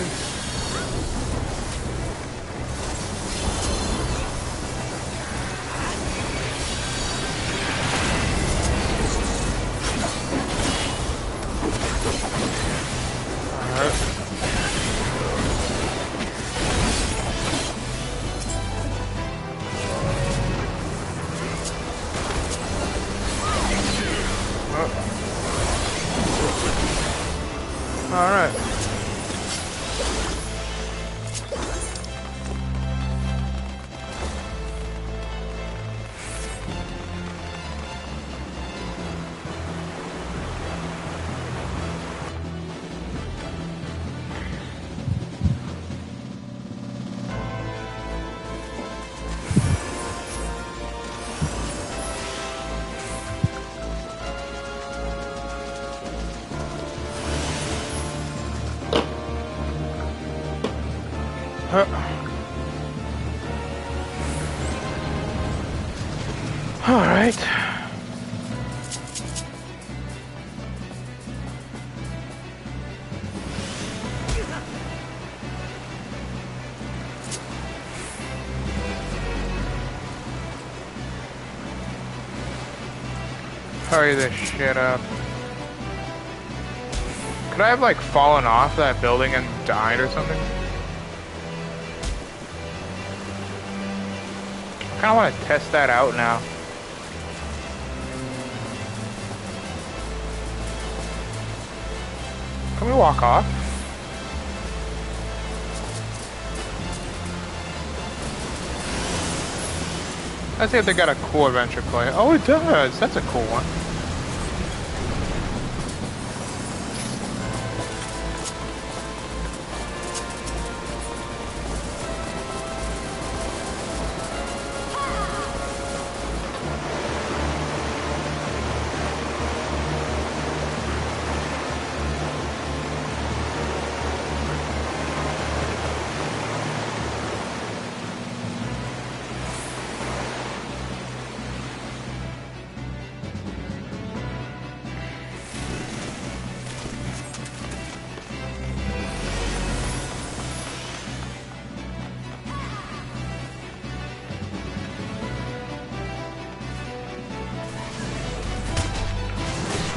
Alright. Alright. Hurry this shit up. Could I have like fallen off that building and died or something? I kinda wanna test that out now. Can we walk off? Let's see if they got a cool adventure play. Oh, it does. That's a cool one.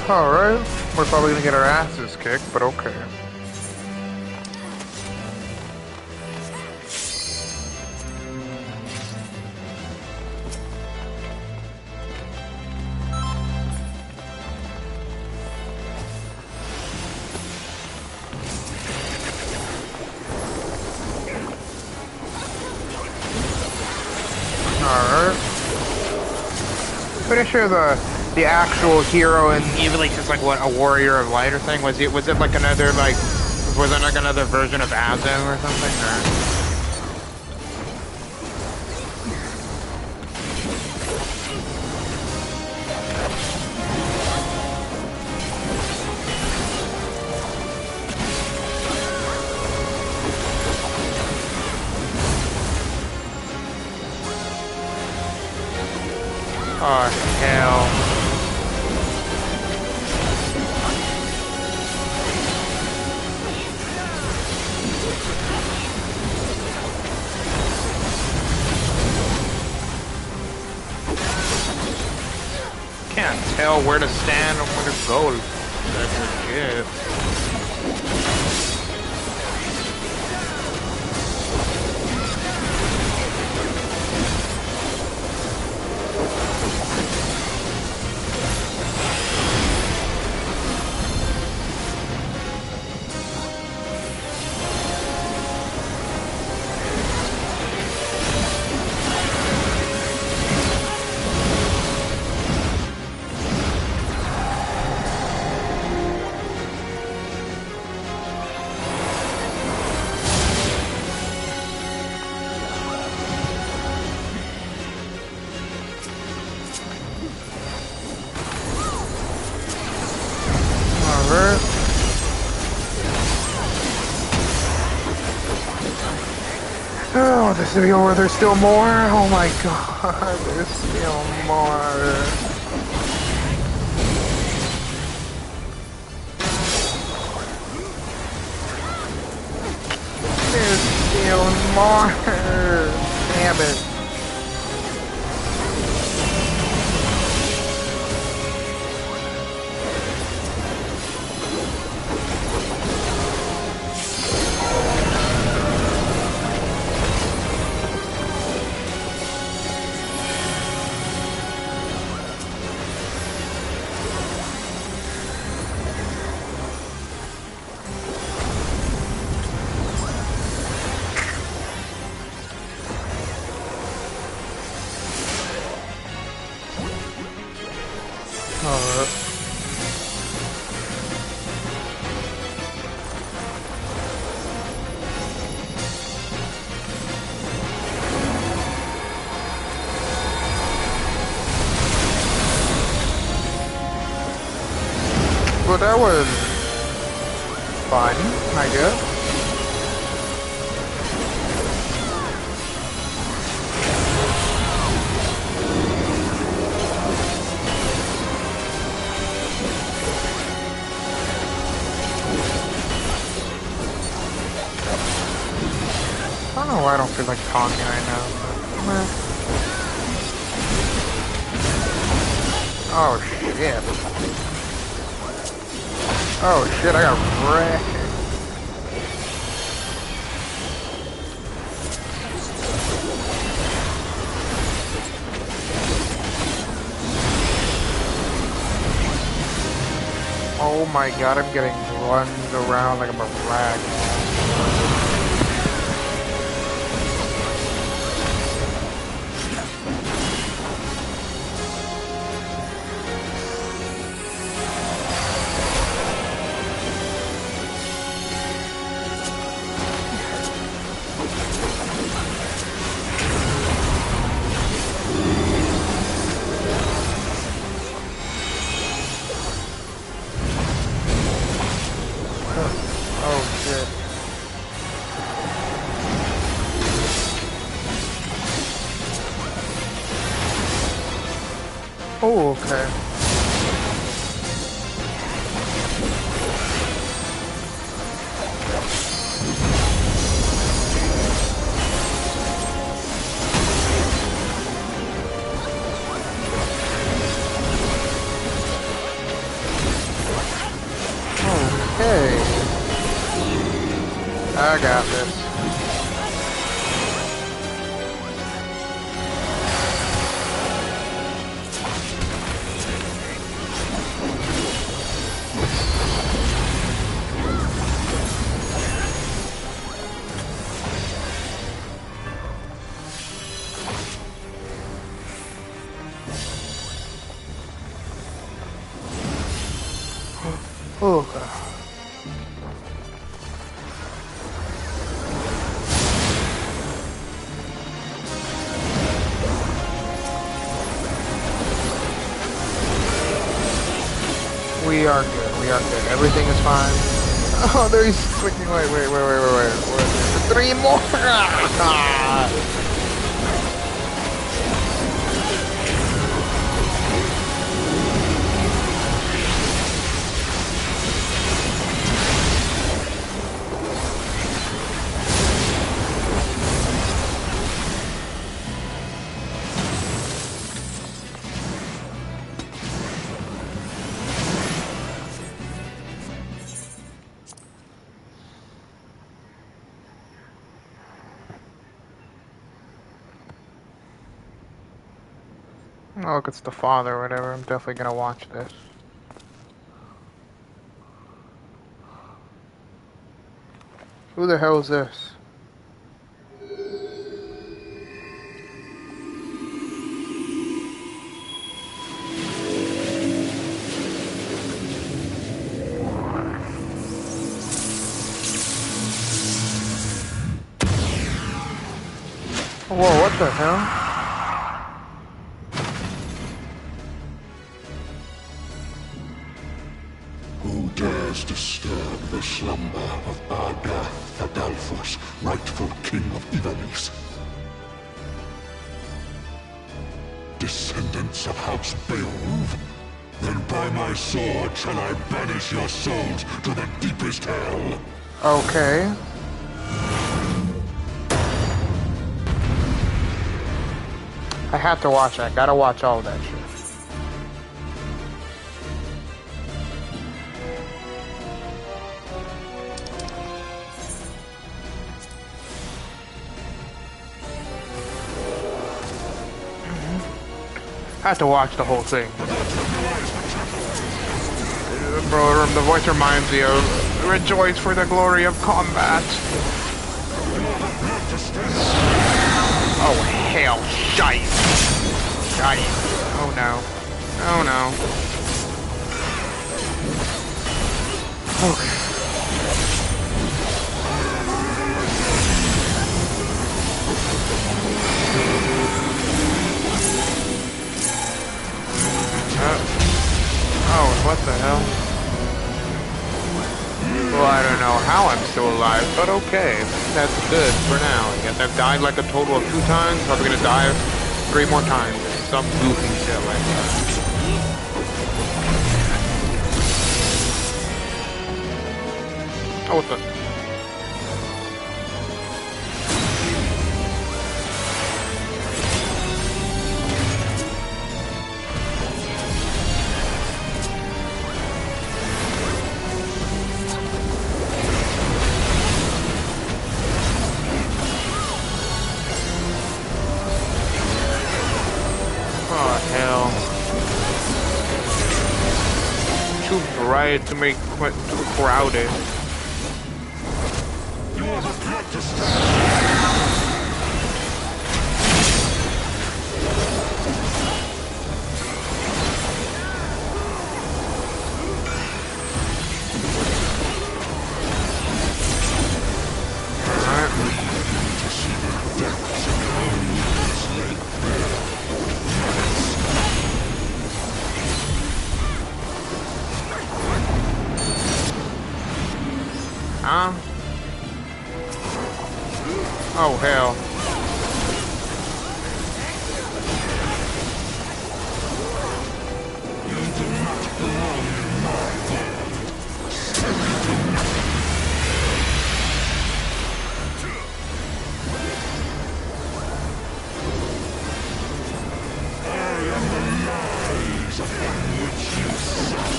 Alright, we're probably gonna get our asses kicked, but okay. Alright. Pretty sure the actual hero in Ivalice is like what, a warrior of light or thing? Was it like another like was it like another version of Azem or something? Or? Oh hell. Can't tell where to stand and where to go. That's legit. whatever. Oh, this is over. There's still more. Oh my god, there's still more. There's still more. Damn it. Well, that was fun, I guess. I don't know why I don't feel like talking right now, but meh. Oh shit. Oh shit, I got wrecked. Oh my god, I'm getting run around like I'm a rag. Oh, okay. Okay. I got this. Oh, we are good. We are good. Everything is fine. Oh, there he's clicking. Wait. What is it? 3 more. Oh, look, it's the father or whatever. I'm definitely gonna watch this. Who the hell is this? Whoa, what the hell? Who dares disturb the slumber of Argath Adalphus, rightful king of Ivalice? Descendants of House Beowulf? Then by my sword shall I banish your souls to the deepest hell. Okay. I have to watch that. Gotta watch all that shit. I have to watch the whole thing. Bro, the voice reminds me of rejoice for the glory of combat. Oh hell, shite. Shite. Oh no. Oh no. Okay. Oh, what the hell? Well, I don't know how I'm still alive, but okay. That's good for now. I guess I've died like a total of 2 times. Probably gonna die 3 more times. Some goofy shit like that. Oh, what the? Right to make quite too crowded. Oh hell.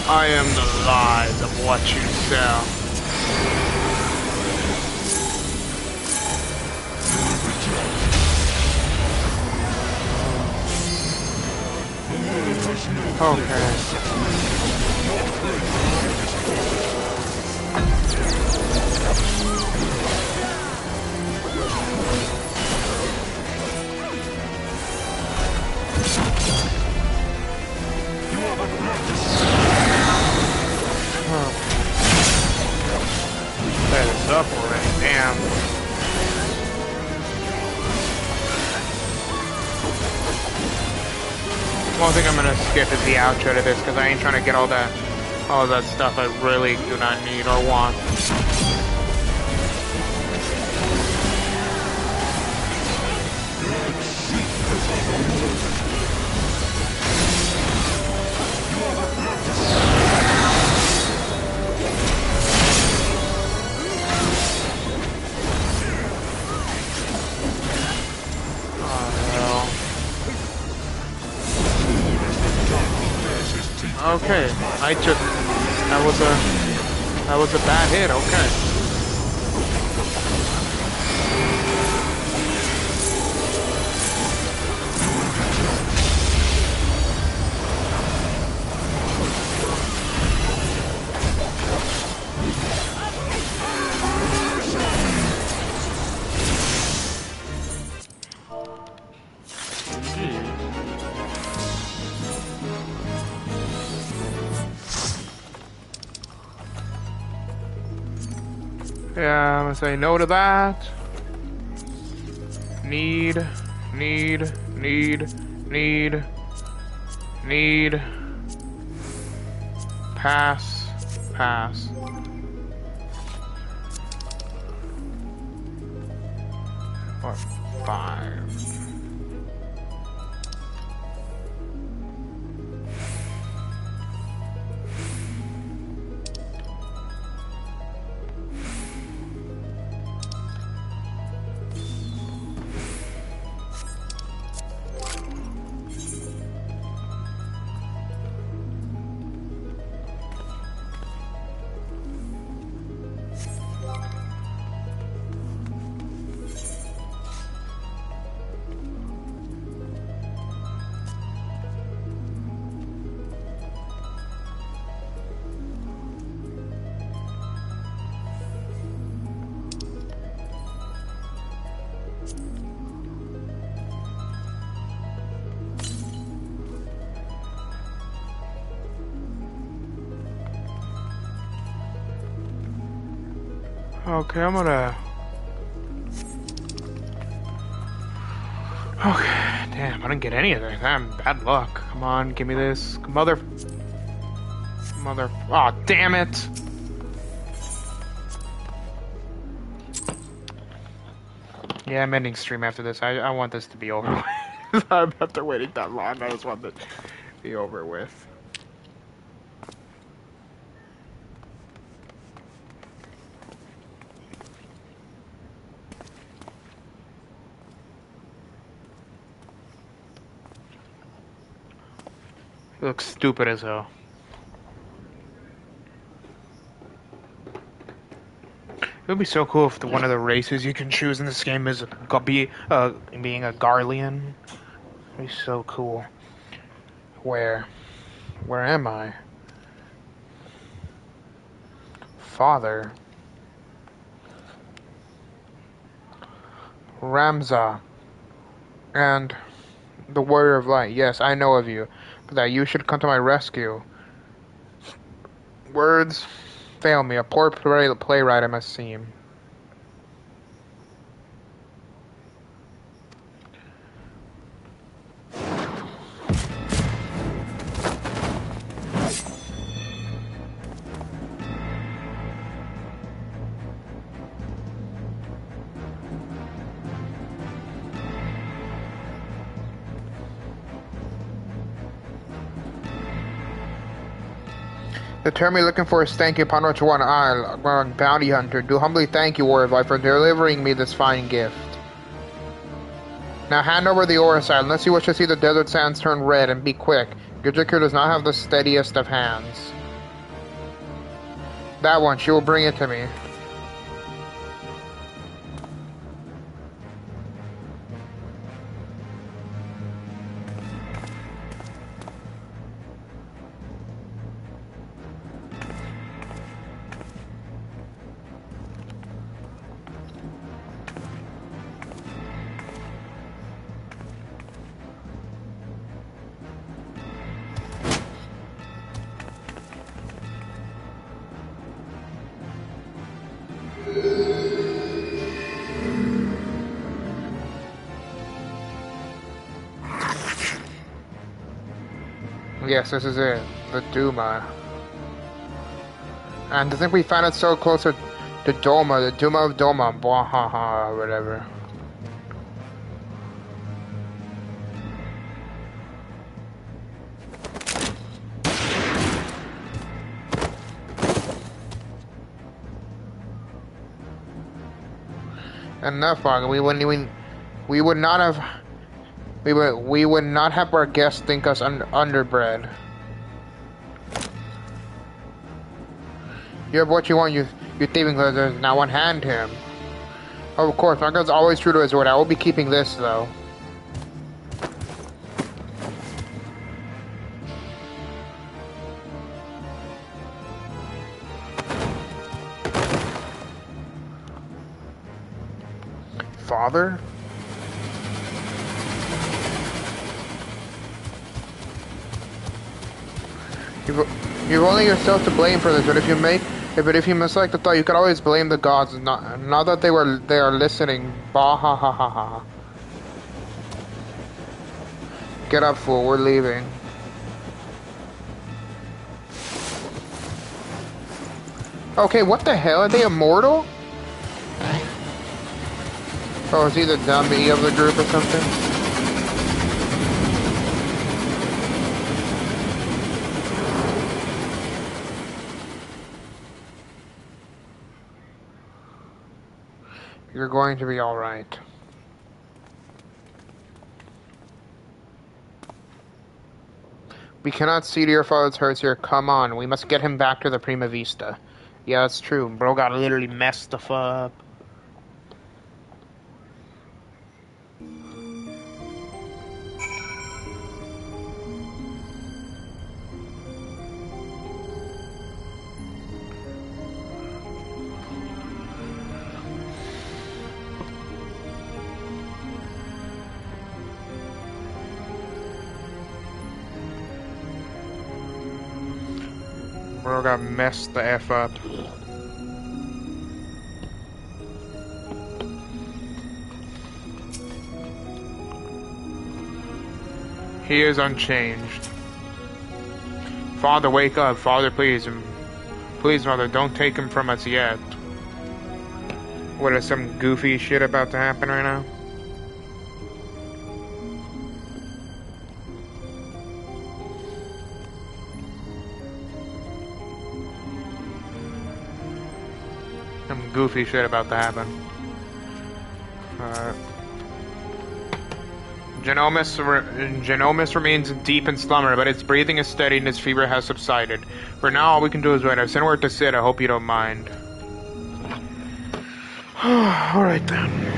I am the lies of what you sell. Okay. That is up already, damn. One thing I'm gonna skip is the outro to this because I ain't trying to get all that stuff I really do not need or want. Okay, that was a bad hit, okay. Yeah, I'm gonna say no to that. Need. Pass. pass. Or 5. Okay, I'm gonna... Okay, damn, I didn't get any of this. Damn, bad luck. Come on, give me this. Mother... Aw, oh, damn it! Yeah, I'm ending stream after this. I want this to be over with. After waiting that long, I just want it to be over with. It looks stupid as hell. It would be so cool if one of the races you can choose in this game is being a Garlean. It'd be so cool. Where am I? Father. Ramza. And the Warrior of Light. Yes, I know of you. But that you should come to my rescue. Words fail me. A poor playwright I must seem. The term you're looking for is thank you, upon which one I, bounty hunter, do humbly thank you, Warrior of Life, for delivering me this fine gift. Now hand over the ore side, unless you wish to see the desert sands turn red, and be quick. Gijikir does not have the steadiest of hands. That one, she will bring it to me. Yes, this is it. The Duma. And I think we found it so closer to Doma, the Duma of Doma, blah ha ha, whatever. Enough, Bog. We would not have our guests think us underbred. You have what you want, you thieving lizards. Now unhand him. Oh, of course, my gun's always true to his word. I will be keeping this, though. Father? You've only yourself to blame for this, but if you mislike the thought, you could always blame the gods. Not that they are listening. Bah ha ha ha ha. Get up, fool. We're leaving. Okay, what the hell? Are they immortal? Oh, is he the dummy of the group or something? You're going to be alright. We cannot see to your father's hurts here. Come on, we must get him back to the Prima Vista. Yeah, that's true. Bro got literally messed the fuck up. Bro got messed the F up. He is unchanged. Father, wake up. Father, please. Please, Mother, don't take him from us yet. What, is some goofy shit about to happen right now? Some goofy shit about to happen. Genomus remains deep in slumber, but its breathing is steady and its fever has subsided. For now, all we can do is wait. I've sent word to sit. I hope you don't mind. Alright then.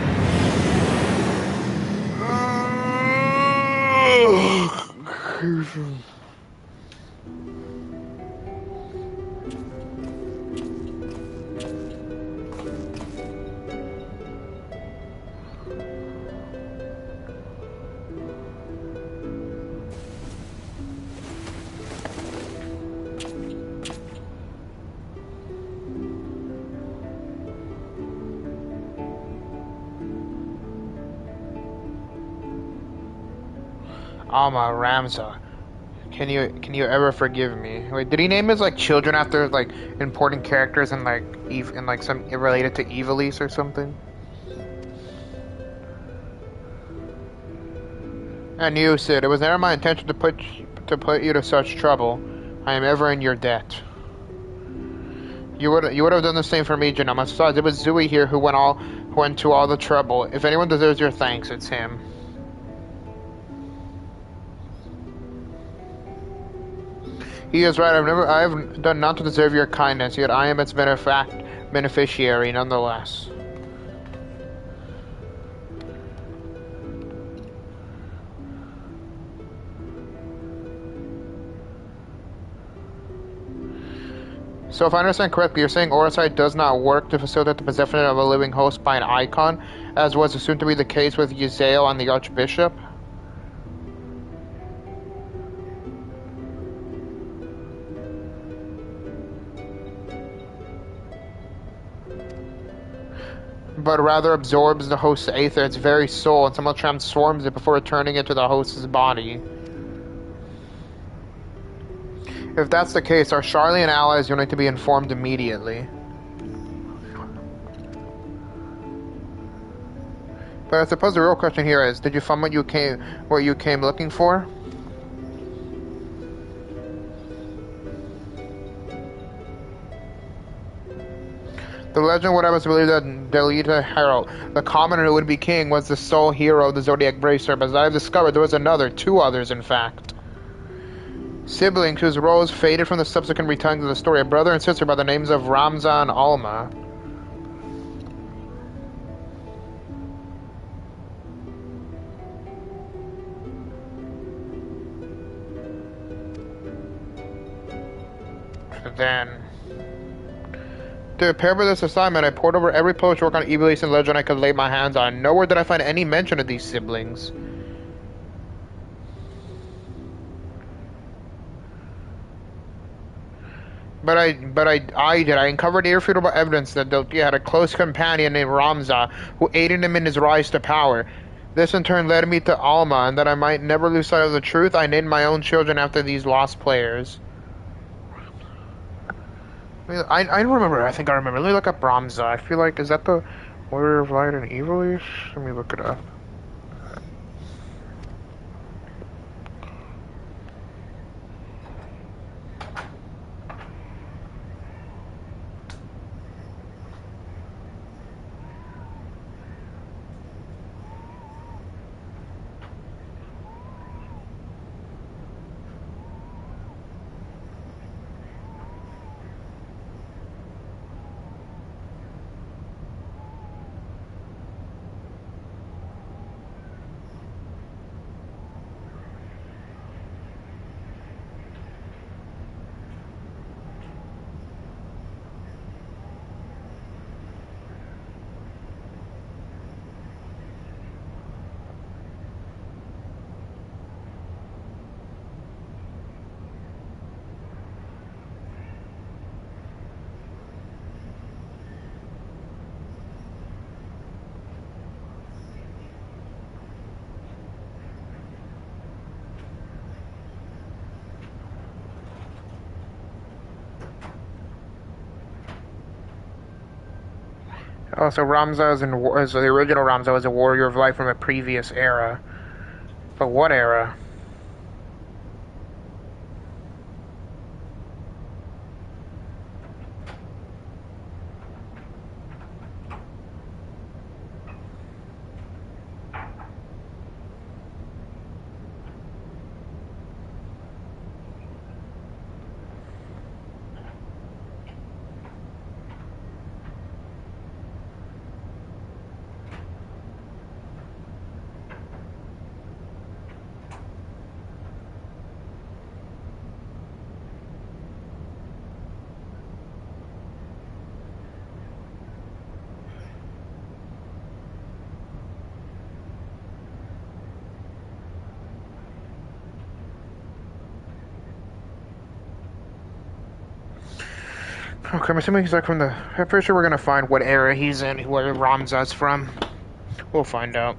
Alma, Ramza. Can you ever forgive me? Wait, did he name his like children after like important characters and like some related to Ivalice or something? And you, Sid, it was never my intention to put you to such trouble. I am ever in your debt. You would have done the same for me, Janoma. Besides, it was Zui here who went to all the trouble. If anyone deserves your thanks, it's him. He is right. I have done not to deserve your kindness, yet I am its beneficiary nonetheless. So if I understand correctly, you're saying Oracite does not work to facilitate the possession of a living host by an icon, as was assumed to be the case with Yzael and the Archbishop? But rather absorbs the host's aether, its very soul, and somehow transforms it before returning it to the host's body. If that's the case, our Charlian allies will need to be informed immediately. But I suppose the real question here is, did you find what you came looking for? The legend would have us believe that Delita Herald, the commoner who would be king, was the sole hero of the Zodiac Bracer, but as I have discovered, there was two others in fact. Siblings whose roles faded from the subsequent retellings of the story, a brother and sister by the names of Ramza and Alma. Then, to prepare for this assignment, I pored over every published work on Ivalice and legend I could lay my hands on. Nowhere did I find any mention of these siblings. But I did. I uncovered irrefutable evidence that Deltia had a close companion named Ramza, who aided him in his rise to power. This in turn led me to Alma, and that I might never lose sight of the truth, I named my own children after these lost players. I remember. I think I remember. Let me look up Ramza. I feel like, is that the Warrior of Light and Ivalice? Let me look it up. Oh, so Ramza is the original Ramza was a warrior of light from a previous era. But what era? Okay, I'm assuming he's like from the... I'm pretty sure we're gonna find what era he's in, where Ramza's from. We'll find out.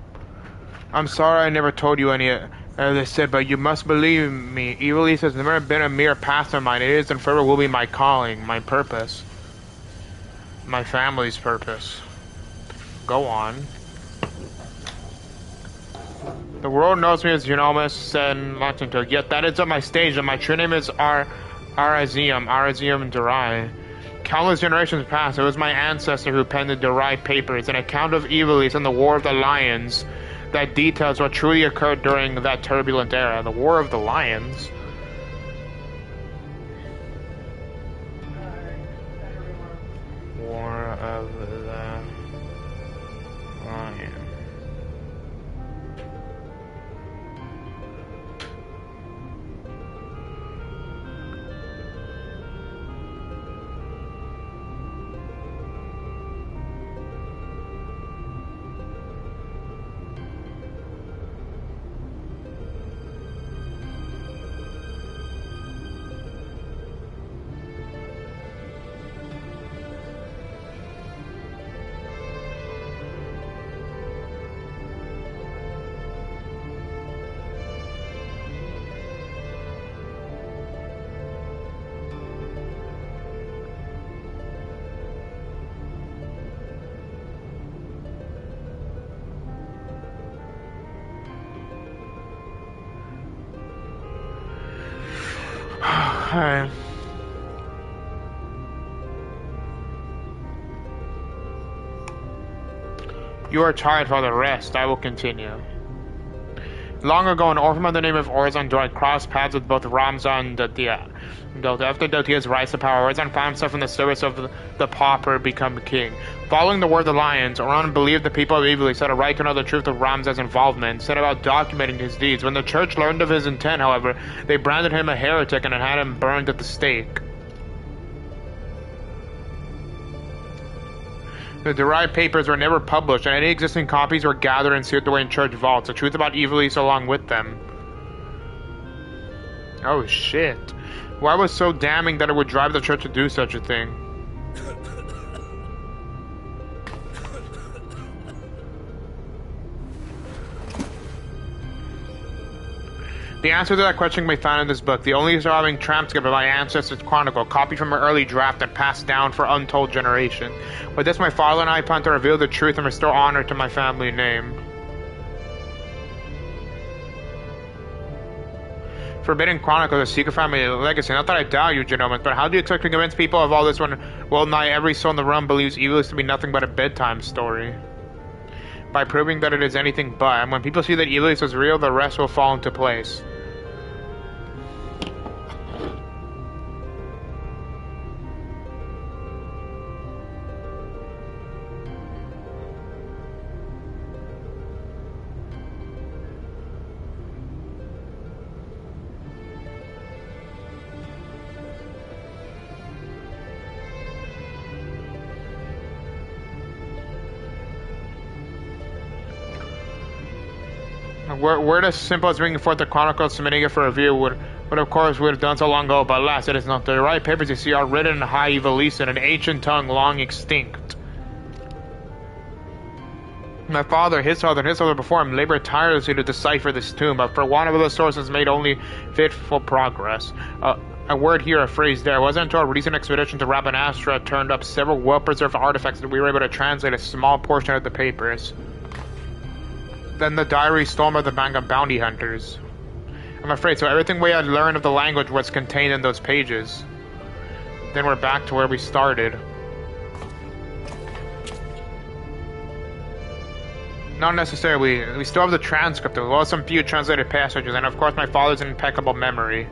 I'm sorry I never told you any of this said, but you must believe me. Ivalice has never been a mere pastime of mine. It is and forever will be my calling, my purpose. My family's purpose. Go on. The world knows me as Eunomus Sen Latinto, yet that is on my stage, and my true name is Arazium Durai. Countless generations past, it was my ancestor who penned the Durai papers, an account of Ivalice and the War of the Lions that details what truly occurred during that turbulent era. The War of the Lions? War of the Lions. Okay. You are tired for the rest. I will continue. Long ago, an orphan by the name of Orzon Doit crossed paths with both Ramza and Dotia. After Dotia's rise to power, Orzon found himself in the service of the pauper become king. Following the War of the Lions, Orzon believed the people of Ivalice had a right to know the truth of Ramza's involvement and set about documenting his deeds. When the church learned of his intent, however, they branded him a heretic and had him burned at the stake. The derived papers were never published, and any existing copies were gathered and sealed away in church vaults. The truth about Ivalice along with them. Oh shit. Why was so damning that it would drive the church to do such a thing? The answer to that question can be found in this book, the only surviving transcript of my ancestors' chronicle, copied from an early draft and passed down for untold generations. With this, my father and I plan to reveal the truth and restore honor to my family name. Forbidden Chronicles, a secret family legacy. Not that I doubt you, gentlemen, but how do you expect to convince people of all this when well nigh every soul in the realm believes Ivalice to be nothing but a bedtime story? By proving that it is anything but, and when people see that Ivalice is real, the rest will fall into place. Word as simple as bringing forth the Chronicles, submitting it for review would of course have done so long ago, but alas, it is not. The right papers you see are written in High Ivalice, an ancient tongue long extinct. My father, his father, and his father before him labored tirelessly to decipher this tomb, but for want of those sources made only fitful progress. A word here, a phrase there. It wasn't until a recent expedition to Rabanastra turned up several well-preserved artifacts that we were able to translate a small portion of the papers. Then the diary stolen by the band of bounty hunters. I'm afraid so. Everything we had learned of the language was contained in those pages. Then we're back to where we started. Not necessarily. We still have the transcript, as well as some few translated passages, and of course my father's impeccable memory.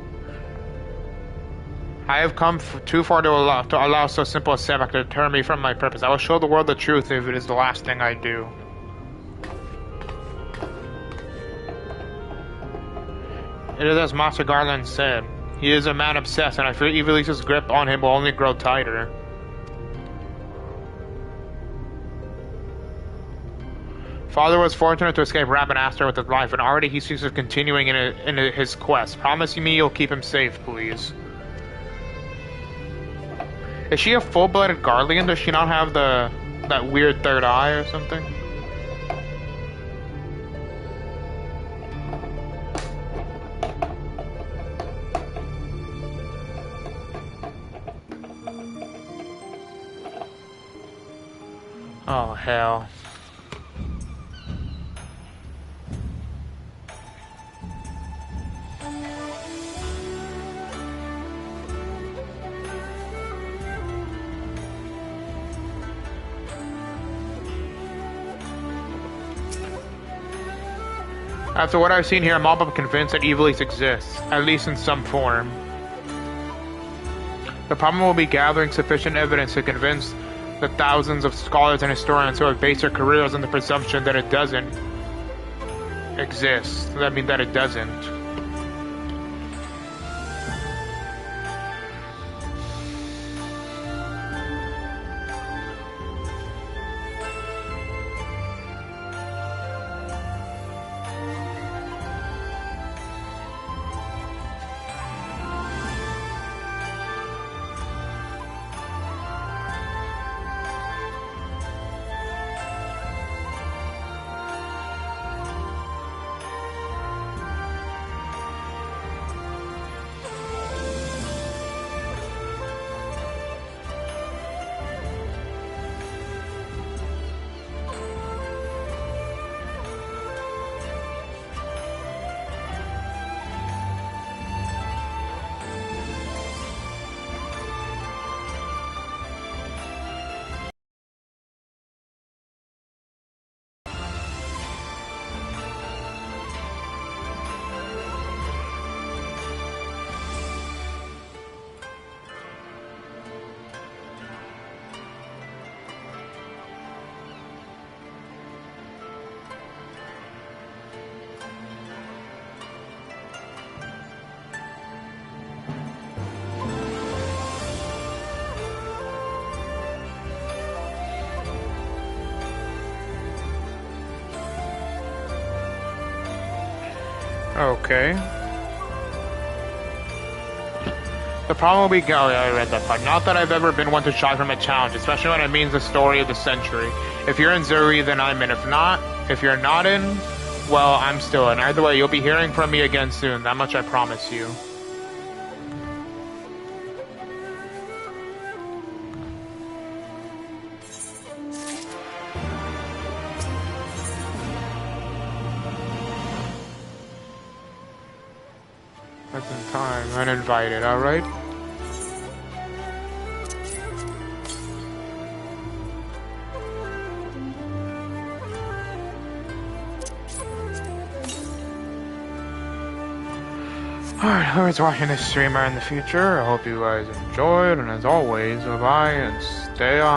I have come too far to allow so simple a setback to deter me from my purpose. I will show the world the truth if it is the last thing I do. It is as Master Garland said. He is a man obsessed, and I fear Ivalice's grip on him will only grow tighter. Father was fortunate to escape Rabanastra with his life, and already he seems to be continuing in his quest. Promise me you'll keep him safe, please. Is she a full-blooded Garlean? Does she not have that weird third eye or something? Oh, hell. After what I've seen here, I'm all but convinced that Ivalice exists, at least in some form. The problem will be gathering sufficient evidence to convince the thousands of scholars and historians who have based their careers on the presumption that it doesn't exist. That means that it doesn't. Okay. The problem will be... Oh, yeah, I read that part. Not that I've ever been one to shy from a challenge, especially when it means the story of the century. If you're in Zuri, then I'm in. If you're not in, Well, I'm still in. Either way, you'll be hearing from me again soon. That much I promise you. That's in time. Uninvited, alright? Alright, whoever's watching this streamer in the future, I hope you guys enjoyed, and as always, bye-bye, and stay on.